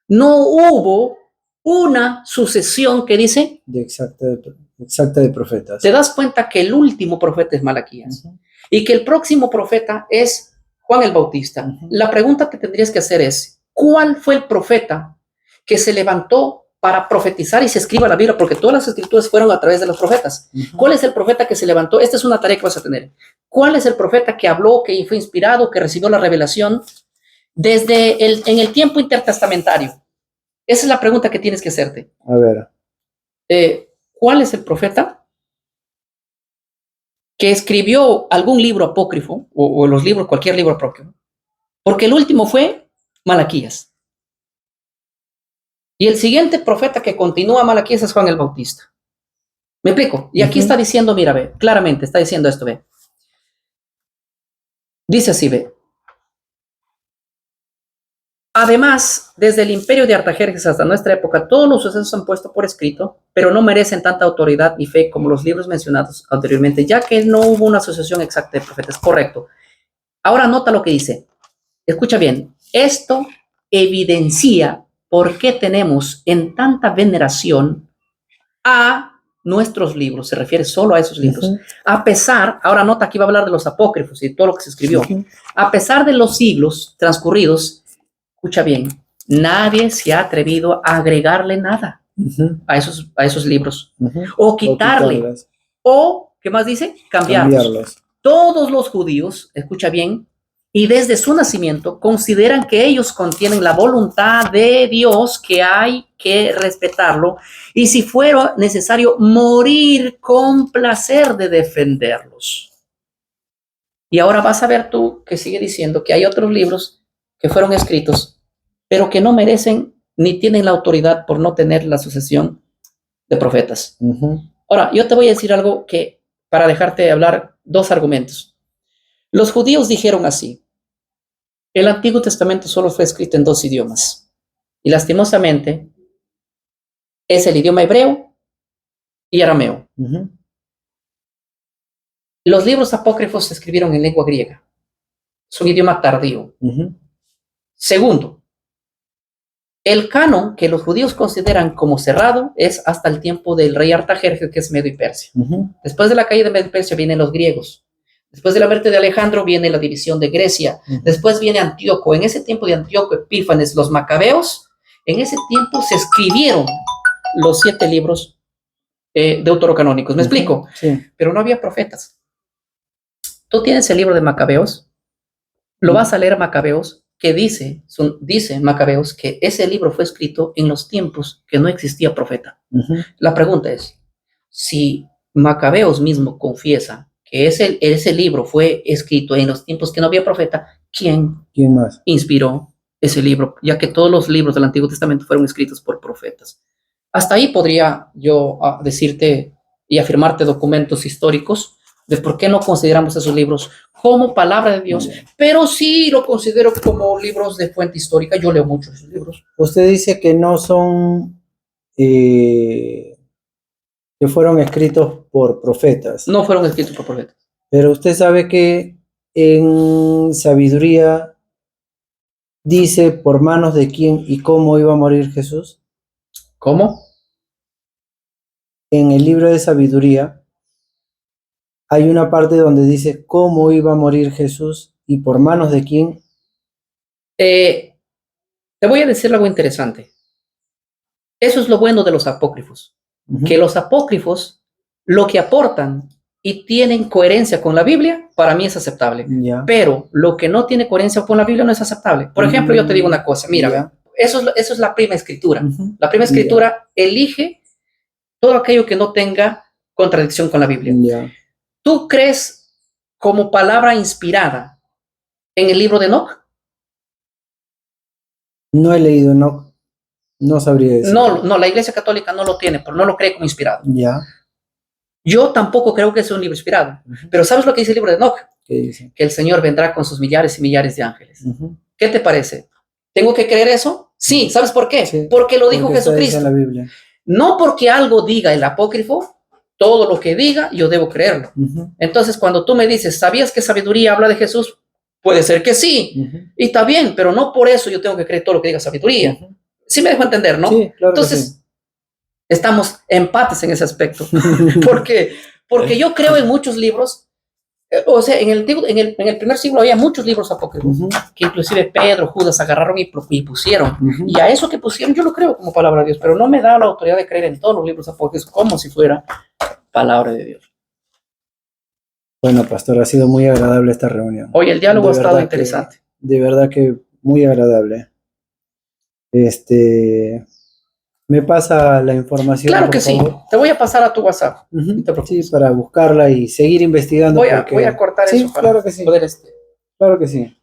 Speaker 1: no hubo una sucesión que dice
Speaker 2: exacta de profetas.
Speaker 1: Te das cuenta que el último profeta es Malaquías y que el próximo profeta es Juan el Bautista. La pregunta que tendrías que hacer es, ¿cuál fue el profeta que se levantó para profetizar y se escriba la Biblia? Porque todas las escrituras fueron a través de los profetas. ¿Cuál es el profeta que se levantó? Esta es una tarea que vas a tener. ¿Cuál es el profeta que habló, que fue inspirado, que recibió la revelación en el tiempo intertestamentario? Esa es la pregunta que tienes que hacerte.
Speaker 2: A ver.
Speaker 1: ¿Cuál es el profeta que escribió algún libro apócrifo o los libros, cualquier libro apócrifo? Porque el último fue Malaquías. Y el siguiente profeta que continúa Malaquías es Juan el Bautista. ¿Me explico? Y aquí está diciendo, mira, ve, claramente está diciendo esto, ve. Dice así, ve. Además, desde el imperio de Artajerjes hasta nuestra época, todos los sucesos se han puesto por escrito, pero no merecen tanta autoridad ni fe como los libros mencionados anteriormente, ya que no hubo una asociación exacta de profetas. Correcto. Ahora nota lo que dice. Escucha bien. Esto evidencia por qué tenemos en tanta veneración a nuestros libros. Se refiere solo a esos libros. A pesar, ahora nota, aquí va a hablar de los apócrifos y todo lo que se escribió. A pesar de los siglos transcurridos, escucha bien, nadie se ha atrevido a agregarle nada a esos libros. O quitarle. O, ¿qué más dice? Cambiarlos. Todos los judíos, escucha bien, y desde su nacimiento consideran que ellos contienen la voluntad de Dios, que hay que respetarlo, y si fuera necesario morir con placer de defenderlos. Y ahora vas a ver tú que sigue diciendo que hay otros libros que fueron escritos, pero que no merecen ni tienen la autoridad por no tener la sucesión de profetas. Ahora, yo te voy a decir algo que, para dejarte hablar, dos argumentos. Los judíos dijeron así: el Antiguo Testamento solo fue escrito en dos idiomas, y lastimosamente es el idioma hebreo y arameo. Los libros apócrifos se escribieron en lengua griega. Es un idioma tardío. Segundo, el canon que los judíos consideran como cerrado es hasta el tiempo del rey Artajerjes, que es Medo y Persia. Después de la caída de Medo y Persia vienen los griegos. Después de la muerte de Alejandro viene la división de Grecia. Después viene Antíoco. En ese tiempo de Antíoco, Epífanes, los macabeos, en ese tiempo se escribieron los 7 libros deuterocanónicos. ¿Me explico?
Speaker 2: Sí.
Speaker 1: Pero no había profetas. Tú tienes el libro de Macabeos, lo vas a leer Macabeos, que dice Macabeos que ese libro fue escrito en los tiempos que no existía profeta. La pregunta es, si Macabeos mismo confiesa que ese libro fue escrito en los tiempos que no había profeta, ¿quién
Speaker 2: más
Speaker 1: inspiró ese libro? Ya que todos los libros del Antiguo Testamento fueron escritos por profetas. Hasta ahí podría yo decirte y afirmarte documentos históricos de por qué no consideramos esos libros como palabra de Dios, pero sí lo considero como libros de fuente histórica. Yo leo muchos esos libros.
Speaker 2: Usted dice que no son... que fueron escritos por profetas.
Speaker 1: No fueron escritos por profetas.
Speaker 2: Pero usted sabe que en Sabiduría dice por manos de quién y cómo iba a morir Jesús.
Speaker 1: ¿Cómo?
Speaker 2: En el libro de Sabiduría hay una parte donde dice cómo iba a morir Jesús y por manos de quién.
Speaker 1: Te voy a decir algo interesante. Eso es lo bueno de los apócrifos. Que los apócrifos, lo que aportan y tienen coherencia con la Biblia, para mí es aceptable. Pero lo que no tiene coherencia con la Biblia no es aceptable. Por ejemplo, yo te digo una cosa, mira, eso es la prima escritura. La prima escritura elige todo aquello que no tenga contradicción con la Biblia. ¿Tú crees como palabra inspirada en el libro de Enoc?
Speaker 2: No he leído Enoc. No sabría decir.
Speaker 1: No, no, la Iglesia Católica no lo tiene, pero no lo cree como inspirado.
Speaker 2: Ya.
Speaker 1: Yo tampoco creo que sea un libro inspirado. Pero ¿sabes lo que dice el libro de Enoch?
Speaker 2: ¿Qué dice?
Speaker 1: Que el Señor vendrá con sus millares y millares de ángeles.
Speaker 2: Ujú.
Speaker 1: ¿Qué te parece? ¿Tengo que creer eso? Sí, ¿sabes por qué?
Speaker 2: Sí,
Speaker 1: porque lo dijo
Speaker 2: porque está
Speaker 1: Jesucristo.
Speaker 2: en la Biblia.
Speaker 1: No porque algo diga el apócrifo, todo lo que diga yo debo creerlo.
Speaker 2: Ujú.
Speaker 1: Entonces, cuando tú me dices, ¿sabías que sabiduría habla de Jesús? Puede ser que sí,
Speaker 2: Ujú.
Speaker 1: y está bien, pero no por eso yo tengo que creer todo lo que diga sabiduría.
Speaker 2: Ujú.
Speaker 1: Sí me dejo entender, ¿no?
Speaker 2: Sí, claro.
Speaker 1: Entonces, estamos empates en ese aspecto. Porque yo creo en muchos libros. O sea, en el primer siglo había muchos libros apócrifos,
Speaker 2: Ujú.
Speaker 1: que inclusive Pedro, Judas agarraron y pusieron.
Speaker 2: Ujú.
Speaker 1: Y a eso que pusieron yo lo creo como palabra de Dios, pero no me da la autoridad de creer en todos los libros apócrifos como si fuera palabra de Dios.
Speaker 2: Bueno, pastor, ha sido muy agradable esta reunión.
Speaker 1: Hoy el diálogo
Speaker 2: De
Speaker 1: ha estado
Speaker 2: verdad
Speaker 1: interesante.
Speaker 2: De verdad que muy agradable. ¿Me pasa la información,
Speaker 1: Claro
Speaker 2: por
Speaker 1: que sí.
Speaker 2: favor?
Speaker 1: Te voy a pasar a tu WhatsApp.
Speaker 2: Ujú.
Speaker 1: No te preocupes.
Speaker 2: Sí, para buscarla y seguir investigando.
Speaker 1: Voy a cortar
Speaker 2: Sí,
Speaker 1: eso para
Speaker 2: claro que sí.
Speaker 1: poder...
Speaker 2: Claro que sí.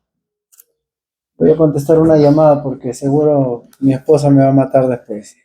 Speaker 2: Voy a contestar una llamada porque seguro mi esposa me va a matar después.